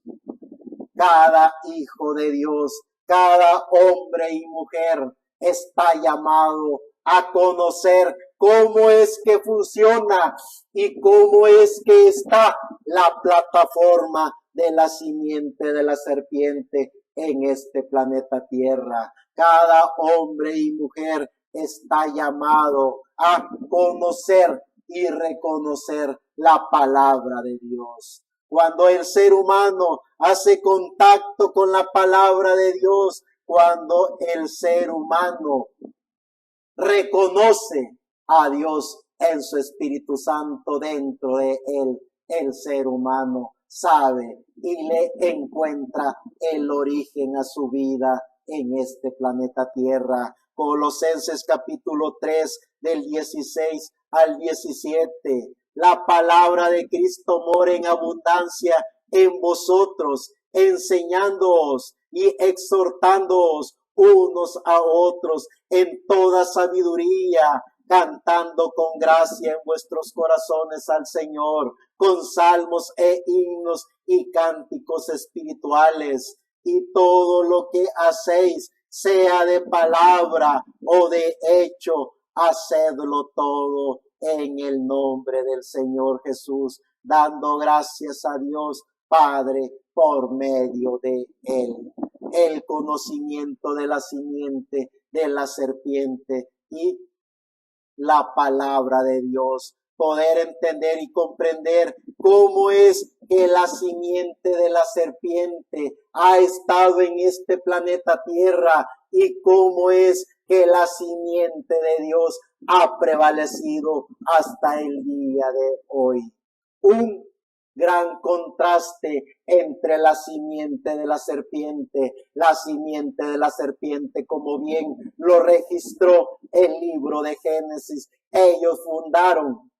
Cada hijo de Dios, cada hombre y mujer está llamado a conocer cómo es que funciona y cómo es que está la plataforma de la simiente de la serpiente en este planeta Tierra. Cada hombre y mujer está llamado a conocer y reconocer la palabra de Dios. Cuando el ser humano hace contacto con la palabra de Dios, cuando el ser humano reconoce a Dios en su Espíritu Santo dentro de él, el ser humano sabe y le encuentra el origen a su vida en este planeta Tierra. Colosenses capítulo 3 del 16 al 17. La palabra de Cristo mora en abundancia en vosotros, enseñándoos y exhortándoos unos a otros en toda sabiduría, cantando con gracia en vuestros corazones al Señor, con salmos e himnos y cánticos espirituales. Y todo lo que hacéis, sea de palabra o de hecho, hacedlo todo en el nombre del Señor Jesús, dando gracias a Dios Padre por medio de él. El conocimiento de la simiente de la serpiente y la palabra de Dios. Poder entender y comprender cómo es que la simiente de la serpiente ha estado en este planeta Tierra y cómo es que la simiente de Dios ha prevalecido hasta el día de hoy. Un gran contraste entre la simiente de la serpiente como bien lo registró el libro de Génesis. Ellos fundaron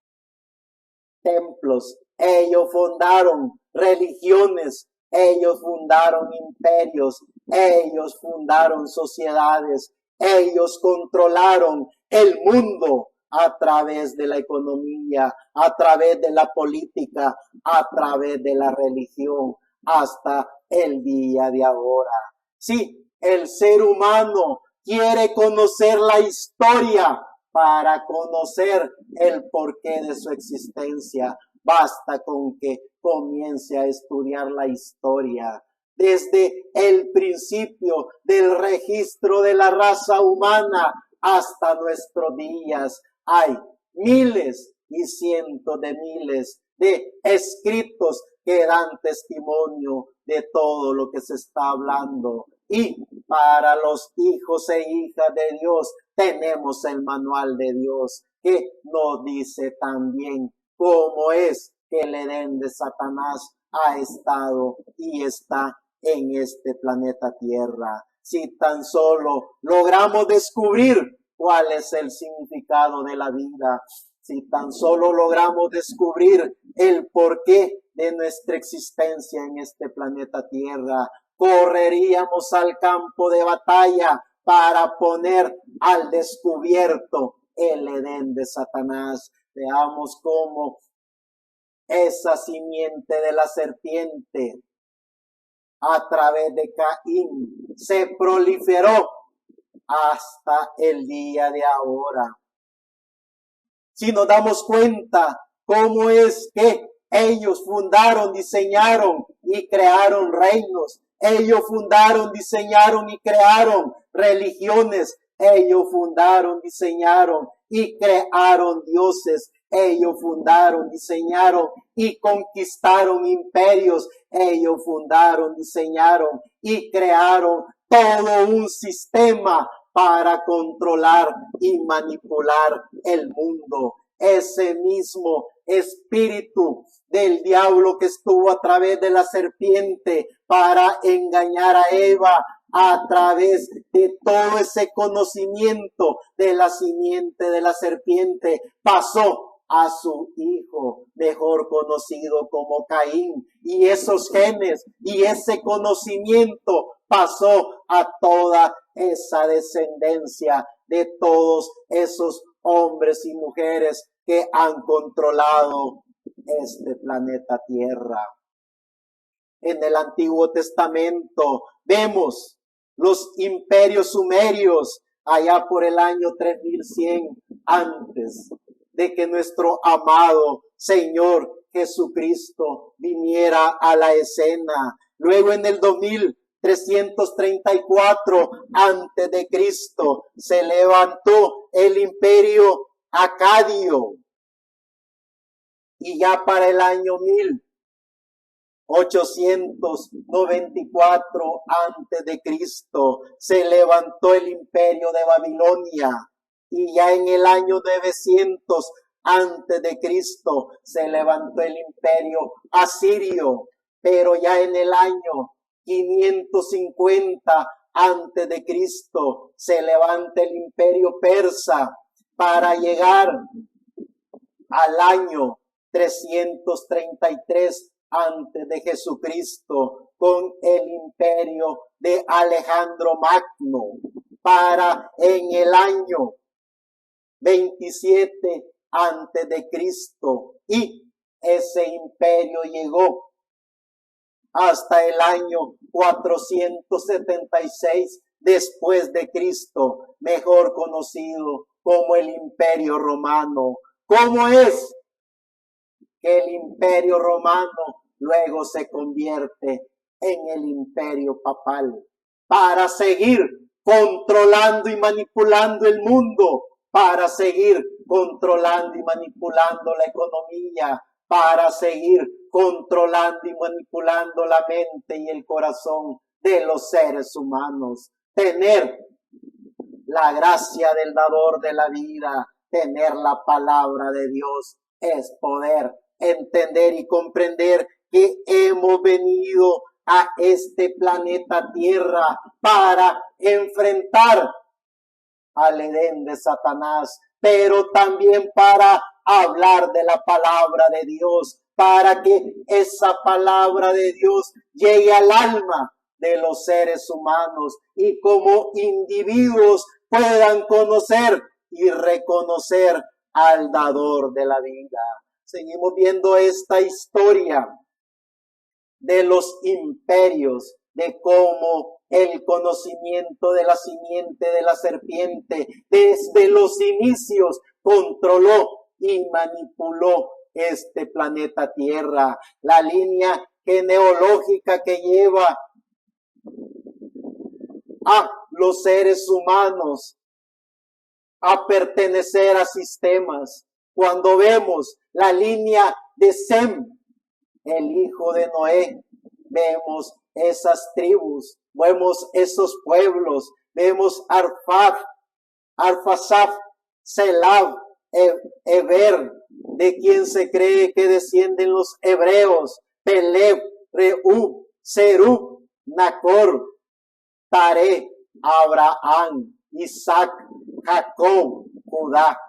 templos, ellos fundaron religiones, ellos fundaron imperios, ellos fundaron sociedades, ellos controlaron el mundo a través de la economía, a través de la política, a través de la religión, hasta el día de ahora. Sí, el ser humano quiere conocer la historia para conocer el porqué de su existencia. Basta con que comience a estudiar la historia. Desde el principio del registro de la raza humana hasta nuestros días, hay miles y cientos de miles de escritos que dan testimonio de todo lo que se está hablando. Y para los hijos e hijas de Dios tenemos el manual de Dios que nos dice también cómo es que el Edén de Satanás ha estado y está en este planeta Tierra. Si tan solo logramos descubrir cuál es el significado de la vida, si tan solo logramos descubrir el porqué de nuestra existencia en este planeta Tierra, correríamos al campo de batalla para poner al descubierto el Edén de Satanás. Veamos cómo esa simiente de la serpiente a través de Caín se proliferó hasta el día de ahora. Si nos damos cuenta cómo es que ellos fundaron, diseñaron y crearon reinos, ellos fundaron, diseñaron y crearon religiones, ellos fundaron, diseñaron y crearon dioses, ellos fundaron, diseñaron y conquistaron imperios, ellos fundaron, diseñaron y crearon todo un sistema para controlar y manipular el mundo. Ese mismo espíritu del diablo que estuvo a través de la serpiente para engañar a Eva, a través de todo ese conocimiento de la simiente de la serpiente, pasó a su hijo, mejor conocido como Caín, y esos genes y ese conocimiento pasó a toda esa descendencia de todos esos hombres y mujeres que han controlado este planeta Tierra. En el Antiguo Testamento vemos los imperios sumerios allá por el año 3100 antes de que nuestro amado Señor Jesucristo viniera a la escena. Luego en el 2334 antes de Cristo se levantó el imperio acadio, y ya para el año 1894 antes de Cristo se levantó el imperio de Babilonia, y ya en el año 900 antes de Cristo se levantó el imperio asirio, pero ya en el año 550 antes de Cristo se levanta el imperio persa para llegar al año 333 antes de Jesucristo con el imperio de Alejandro Magno, para en el año 27 antes de Cristo, y ese imperio llegó hasta el año 476 después de Cristo, mejor conocido como el Imperio Romano. ¿Cómo es que el Imperio Romano luego se convierte en el Imperio Papal para seguir controlando y manipulando el mundo, para seguir controlando y manipulando la economía, para seguir controlando y manipulando la mente y el corazón de los seres humanos? Tener la gracia del dador de la vida, tener la palabra de Dios, es poder entender y comprender que hemos venido a este planeta Tierra para enfrentar al Edén de Satanás, pero también para hablar de la palabra de Dios, para que esa palabra de Dios llegue al alma de los seres humanos y como individuos puedan conocer y reconocer al dador de la vida. Seguimos viendo esta historia de los imperios, de cómo el conocimiento de la simiente de la serpiente desde los inicios controló y manipuló este planeta Tierra. La línea genealógica que lleva a los seres humanos a pertenecer a sistemas. Cuando vemos la línea de Sem, el hijo de Noé, vemos esas tribus, vemos esos pueblos, vemos Arfaxad, Selab, Eber, de quien se cree que descienden los hebreos, Peleb, Reú, Serú, Nacor, Taré, Abraham, Isaac, Jacob, Judá.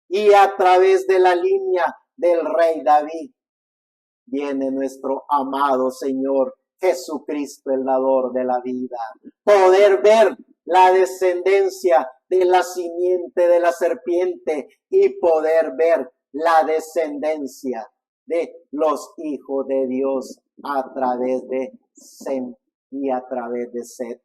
Y a través de la línea del rey David viene nuestro amado Señor Jesucristo, el dador de la vida. Poder ver la descendencia de la simiente de la serpiente y poder ver la descendencia de los hijos de Dios a través de Sem y a través de Set.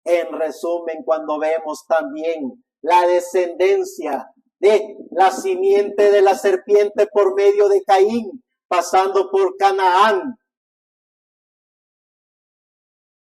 En resumen, cuando vemos también la descendencia de la simiente de la serpiente por medio de Caín, pasando por Canaán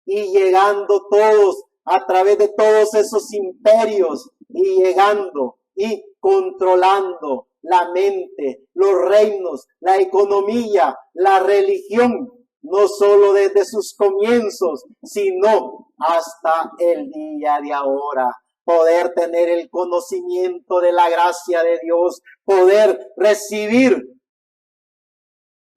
y llegando todos a través de todos esos imperios y llegando y controlando la mente, los reinos, la economía, la religión, no solo desde sus comienzos, sino hasta el día de ahora. Poder tener el conocimiento de la gracia de Dios, poder recibir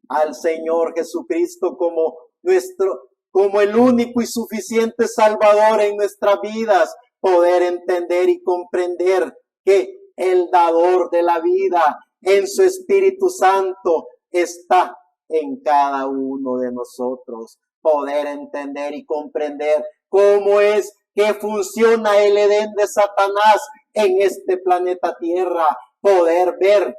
al Señor Jesucristo como el único y suficiente Salvador en nuestras vidas, poder entender y comprender que el dador de la vida en su Espíritu Santo está en cada uno de nosotros, poder entender y comprender cómo es que funciona el Edén de Satanás en este planeta Tierra, poder ver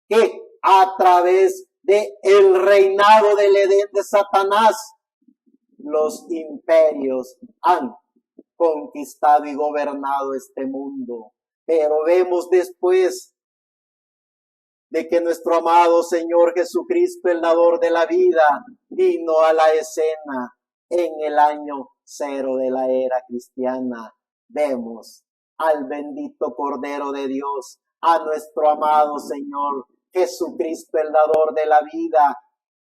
que a través de el reinado del Edén de Satanás, los imperios han conquistado y gobernado este mundo. Pero vemos después de que nuestro amado Señor Jesucristo, el dador de la vida, vino a la escena en el año 0 de la era cristiana. Vemos al bendito Cordero de Dios, a nuestro amado Señor Jesucristo, el dador de la vida,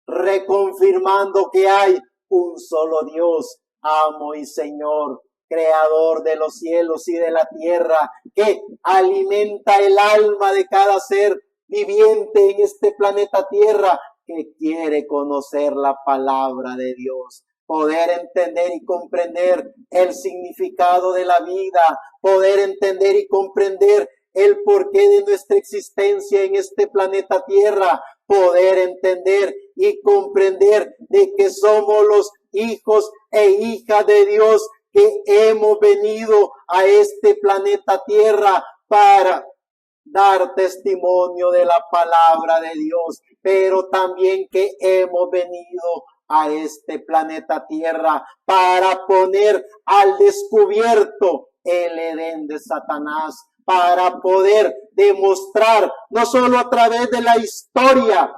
reconfirmando que hay un solo Dios, amo y Señor, creador de los cielos y de la tierra, que alimenta el alma de cada ser viviente en este planeta Tierra, que quiere conocer la palabra de Dios, poder entender y comprender el significado de la vida, poder entender y comprender el porqué de nuestra existencia en este planeta Tierra, poder entender y comprender de que somos los hijos e hijas de Dios, que hemos venido a este planeta Tierra para dar testimonio de la palabra de Dios, pero también que hemos venido a este planeta Tierra para poner al descubierto el Edén de Satanás, para poder demostrar, no solo a través de la historia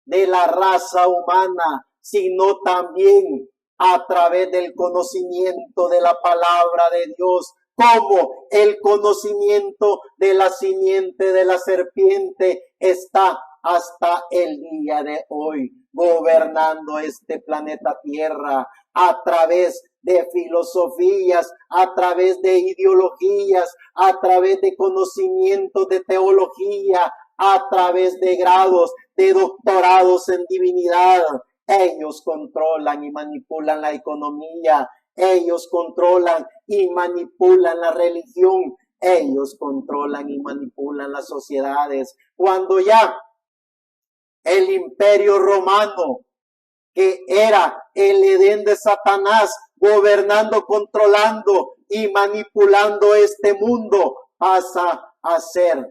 de la raza humana, sino también a través del conocimiento de la palabra de Dios, como el conocimiento de la simiente de la serpiente está hasta el día de hoy, gobernando este planeta Tierra a través de filosofías, a través de ideologías, a través de conocimientos de teología, a través de grados, de doctorados en divinidad. Ellos controlan y manipulan la economía, ellos controlan y manipulan la religión, ellos controlan y manipulan las sociedades. Cuando ya el imperio romano, que era el Edén de Satanás, gobernando, controlando y manipulando este mundo, pasa a ser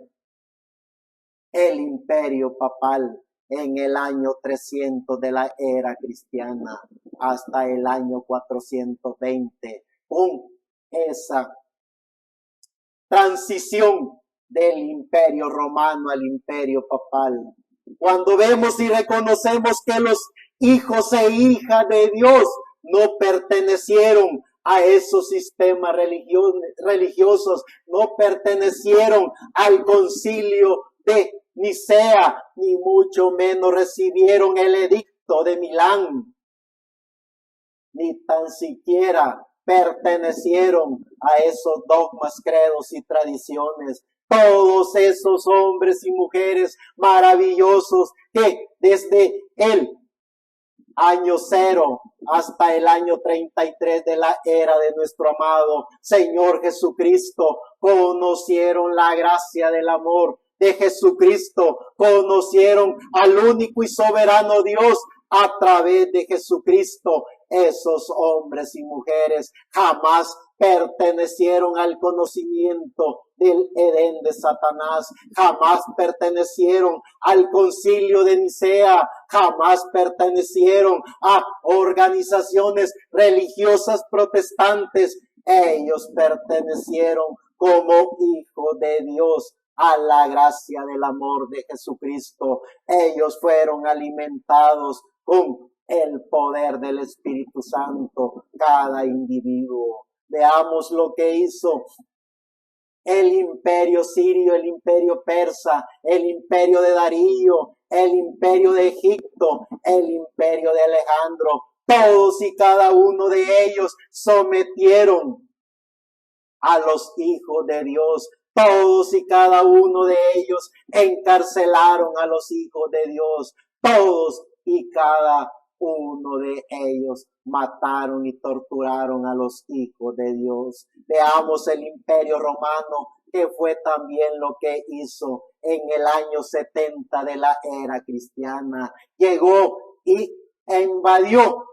el imperio papal en el año 300 de la era cristiana hasta el año 420, con esa transición del imperio romano al imperio papal. Cuando vemos y reconocemos que los hijos e hijas de Dios no pertenecieron a esos sistemas religiosos, no pertenecieron al concilio de Nicea, ni mucho menos recibieron el edicto de Milán, ni tan siquiera pertenecieron a esos dogmas, credos y tradiciones, todos esos hombres y mujeres maravillosos que desde el año 0 hasta el año 33 de la era de nuestro amado Señor Jesucristo conocieron la gracia del amor de Jesucristo, conocieron al único y soberano Dios a través de Jesucristo. Esos hombres y mujeres jamás pertenecieron al conocimiento del Edén de Satanás, jamás pertenecieron al concilio de Nicea, jamás pertenecieron a organizaciones religiosas protestantes. Ellos pertenecieron como hijos de Dios a la gracia del amor de Jesucristo. Ellos fueron alimentados con el poder del Espíritu Santo, cada individuo. Veamos lo que hizo el imperio sirio, el imperio persa, el imperio de Darío, el imperio de Egipto, el imperio de Alejandro. Todos y cada uno de ellos sometieron a los hijos de Dios. Todos y cada uno de ellos encarcelaron a los hijos de Dios. Todos y cada uno de ellos mataron y torturaron a los hijos de Dios. Veamos el imperio romano, que fue también lo que hizo en el año 70 de la era cristiana. Llegó y invadió,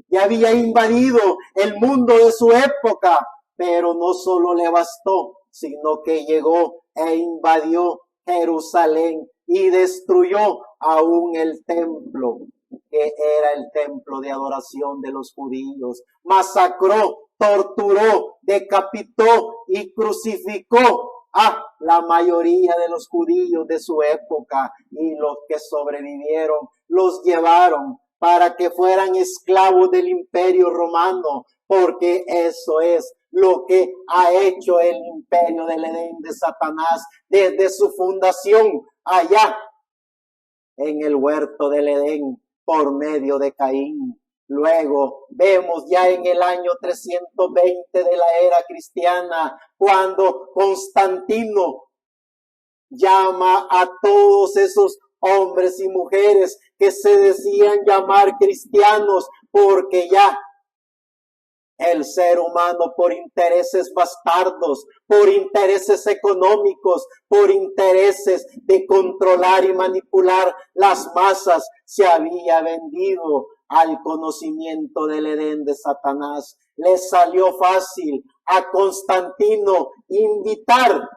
ya había invadido el mundo de su época, pero no solo le bastó, sino que llegó e invadió Jerusalén y destruyó aún el templo, que era el templo de adoración de los judíos. Masacró, torturó, decapitó y crucificó a la mayoría de los judíos de su época, y los que sobrevivieron los llevaron para que fueran esclavos del imperio romano, porque eso es lo que ha hecho el imperio del Edén de Satanás desde su fundación allá en el huerto del Edén por medio de Caín. Luego vemos ya en el año 320 de la era cristiana, cuando Constantino llama a todos esos hombres y mujeres que se decían llamar cristianos, porque ya el ser humano, por intereses bastardos, por intereses económicos, por intereses de controlar y manipular las masas, se había vendido al conocimiento del Edén de Satanás. Le salió fácil a Constantino invitar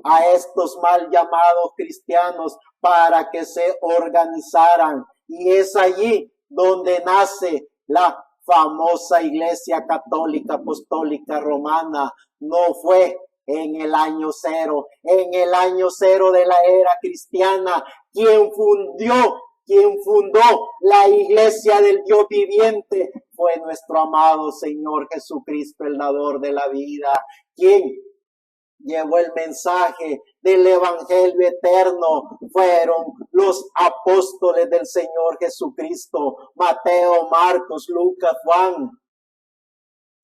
a estos mal llamados cristianos para que se organizaran, y es allí donde nace la famosa Iglesia Católica Apostólica Romana. No fue en el año 0, en el año 0 de la era cristiana, quien fundó la Iglesia del Dios viviente fue nuestro amado Señor Jesucristo, el dador de la vida, quien llevó el mensaje del evangelio eterno. Fueron los apóstoles del Señor Jesucristo: Mateo, Marcos, Lucas, Juan,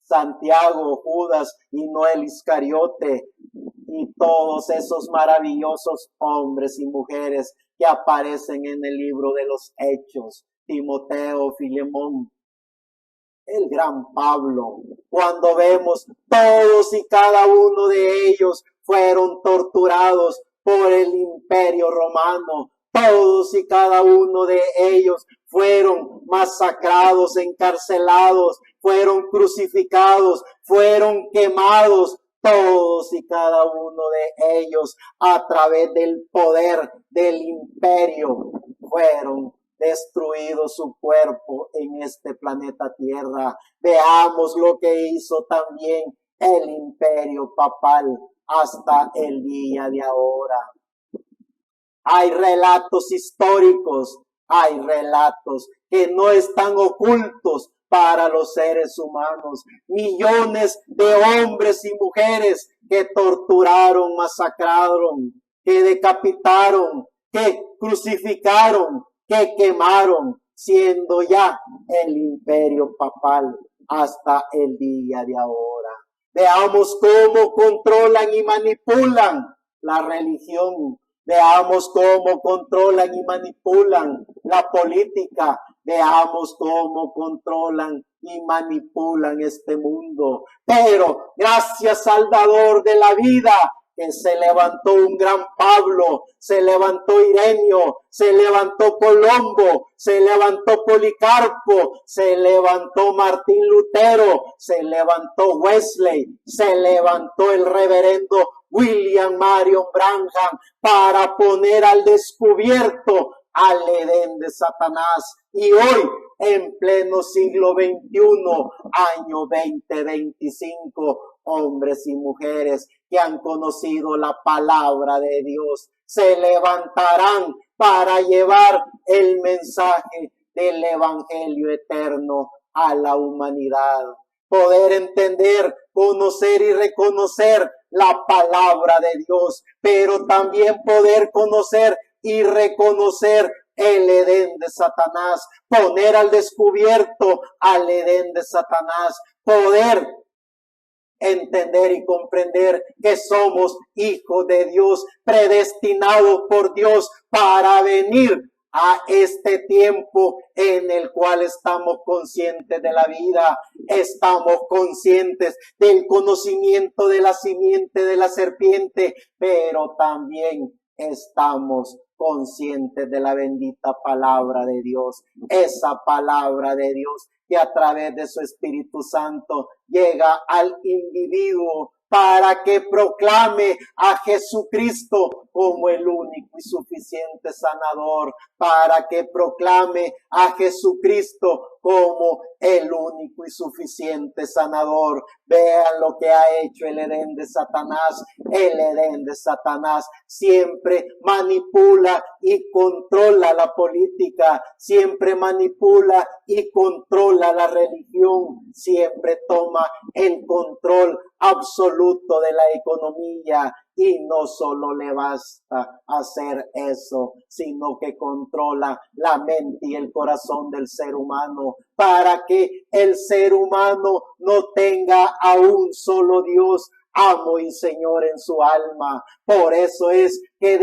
Santiago, Judas y no el Iscariote, y todos esos maravillosos hombres y mujeres que aparecen en el libro de los Hechos: Timoteo, Filemón, el gran Pablo. Cuando vemos todos y cada uno de ellos fueron torturados por el imperio romano, todos y cada uno de ellos fueron masacrados, encarcelados, fueron crucificados, fueron quemados, todos y cada uno de ellos a través del poder del imperio fueron destruido su cuerpo en este planeta Tierra. Veamos lo que hizo también el imperio papal hasta el día de ahora. Hay relatos históricos, hay relatos que no están ocultos para los seres humanos. Millones de hombres y mujeres que torturaron, masacraron, que decapitaron, que crucificaron, que quemaron, siendo ya el imperio papal hasta el día de ahora. Veamos cómo controlan y manipulan la religión, veamos cómo controlan y manipulan la política, veamos cómo controlan y manipulan este mundo. Pero gracias al dador de la vida, que se levantó un gran Pablo, se levantó Ireneo, se levantó Colombo, se levantó Policarpo, se levantó Martín Lutero, se levantó Wesley, se levantó el reverendo William Marion Branham para poner al descubierto al Edén de Satanás. Y hoy, en pleno siglo XXI, año 2025, hombres y mujeres que han conocido la palabra de Dios se levantarán para llevar el mensaje del evangelio eterno a la humanidad. Poder entender, conocer y reconocer la palabra de Dios, pero también poder conocer y reconocer el Edén de Satanás, poner al descubierto al Edén de Satanás, poder entender y comprender que somos hijos de Dios, predestinados por Dios para venir a este tiempo en el cual estamos conscientes de la vida, estamos conscientes del conocimiento de la simiente de la serpiente, pero también estamos conscientes de la bendita palabra de Dios, esa palabra de Dios que a través de su Espíritu Santo llega al individuo para que proclame a Jesucristo como el único y suficiente sanador, para que proclame a Jesucristo como el único y suficiente sanador. Vean lo que ha hecho el Edén de Satanás. El Edén de Satanás siempre manipula y controla la política, siempre manipula y controla la religión, siempre toma el control absoluto de la economía. Y no solo le basta hacer eso, sino que controla la mente y el corazón del ser humano para que el ser humano no tenga a un solo Dios, amo y Señor en su alma. Por eso es que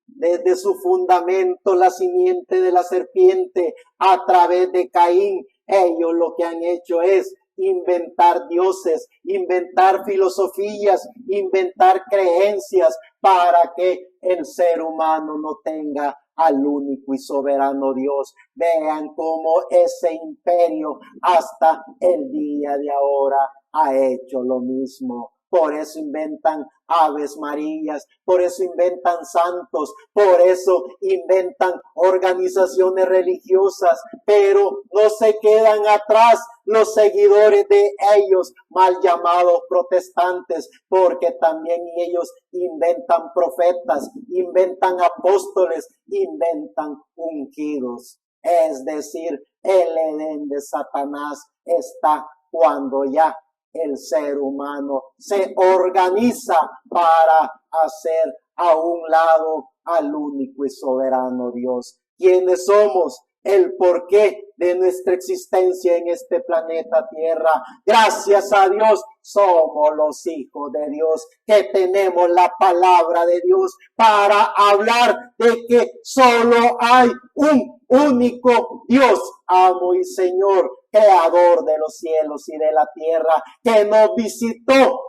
desde su fundamento, la simiente de la serpiente, a través de Caín, ellos lo que han hecho es inventar dioses, inventar filosofías, inventar creencias para que el ser humano no tenga al único y soberano Dios. Vean cómo ese imperio hasta el día de ahora ha hecho lo mismo. Por eso inventan aves marías, por eso inventan santos, por eso inventan organizaciones religiosas, pero no se quedan atrás los seguidores de ellos, mal llamados protestantes, porque también ellos inventan profetas, inventan apóstoles, inventan ungidos. Es decir, el Edén de Satanás está cuando ya el ser humano se organiza para hacer a un lado al único y soberano Dios. ¿Quiénes somos? El porqué de nuestra existencia en este planeta Tierra. Gracias a Dios somos los hijos de Dios, que tenemos la palabra de Dios para hablar de que solo hay un único Dios, amo y Señor, creador de los cielos y de la tierra, que nos visitó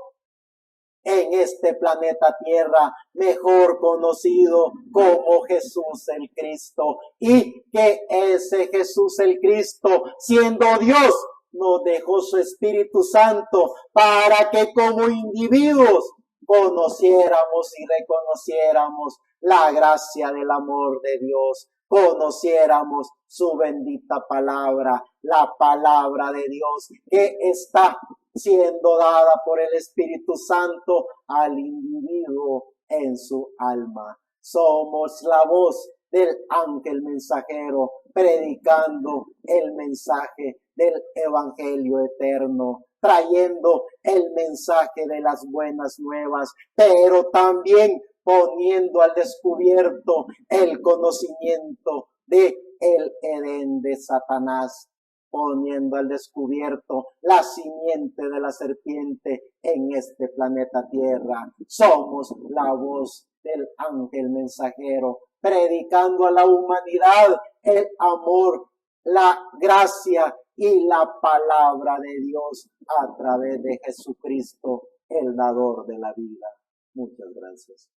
en este planeta Tierra, mejor conocido como Jesús el Cristo, y que ese Jesús el Cristo, siendo Dios, nos dejó su Espíritu Santo para que como individuos conociéramos y reconociéramos la gracia del amor de Dios, conociéramos su bendita palabra, la palabra de Dios que está siendo dada por el Espíritu Santo al individuo en su alma. Somos la voz del ángel mensajero predicando el mensaje del evangelio eterno, trayendo el mensaje de las buenas nuevas, pero también poniendo al descubierto el conocimiento de el Edén de Satanás. poniendo al descubierto la simiente de la serpiente en este planeta Tierra. Somos la voz del ángel mensajero, predicando a la humanidad el amor, la gracia y la palabra de Dios a través de Jesucristo, el dador de la vida. Muchas gracias.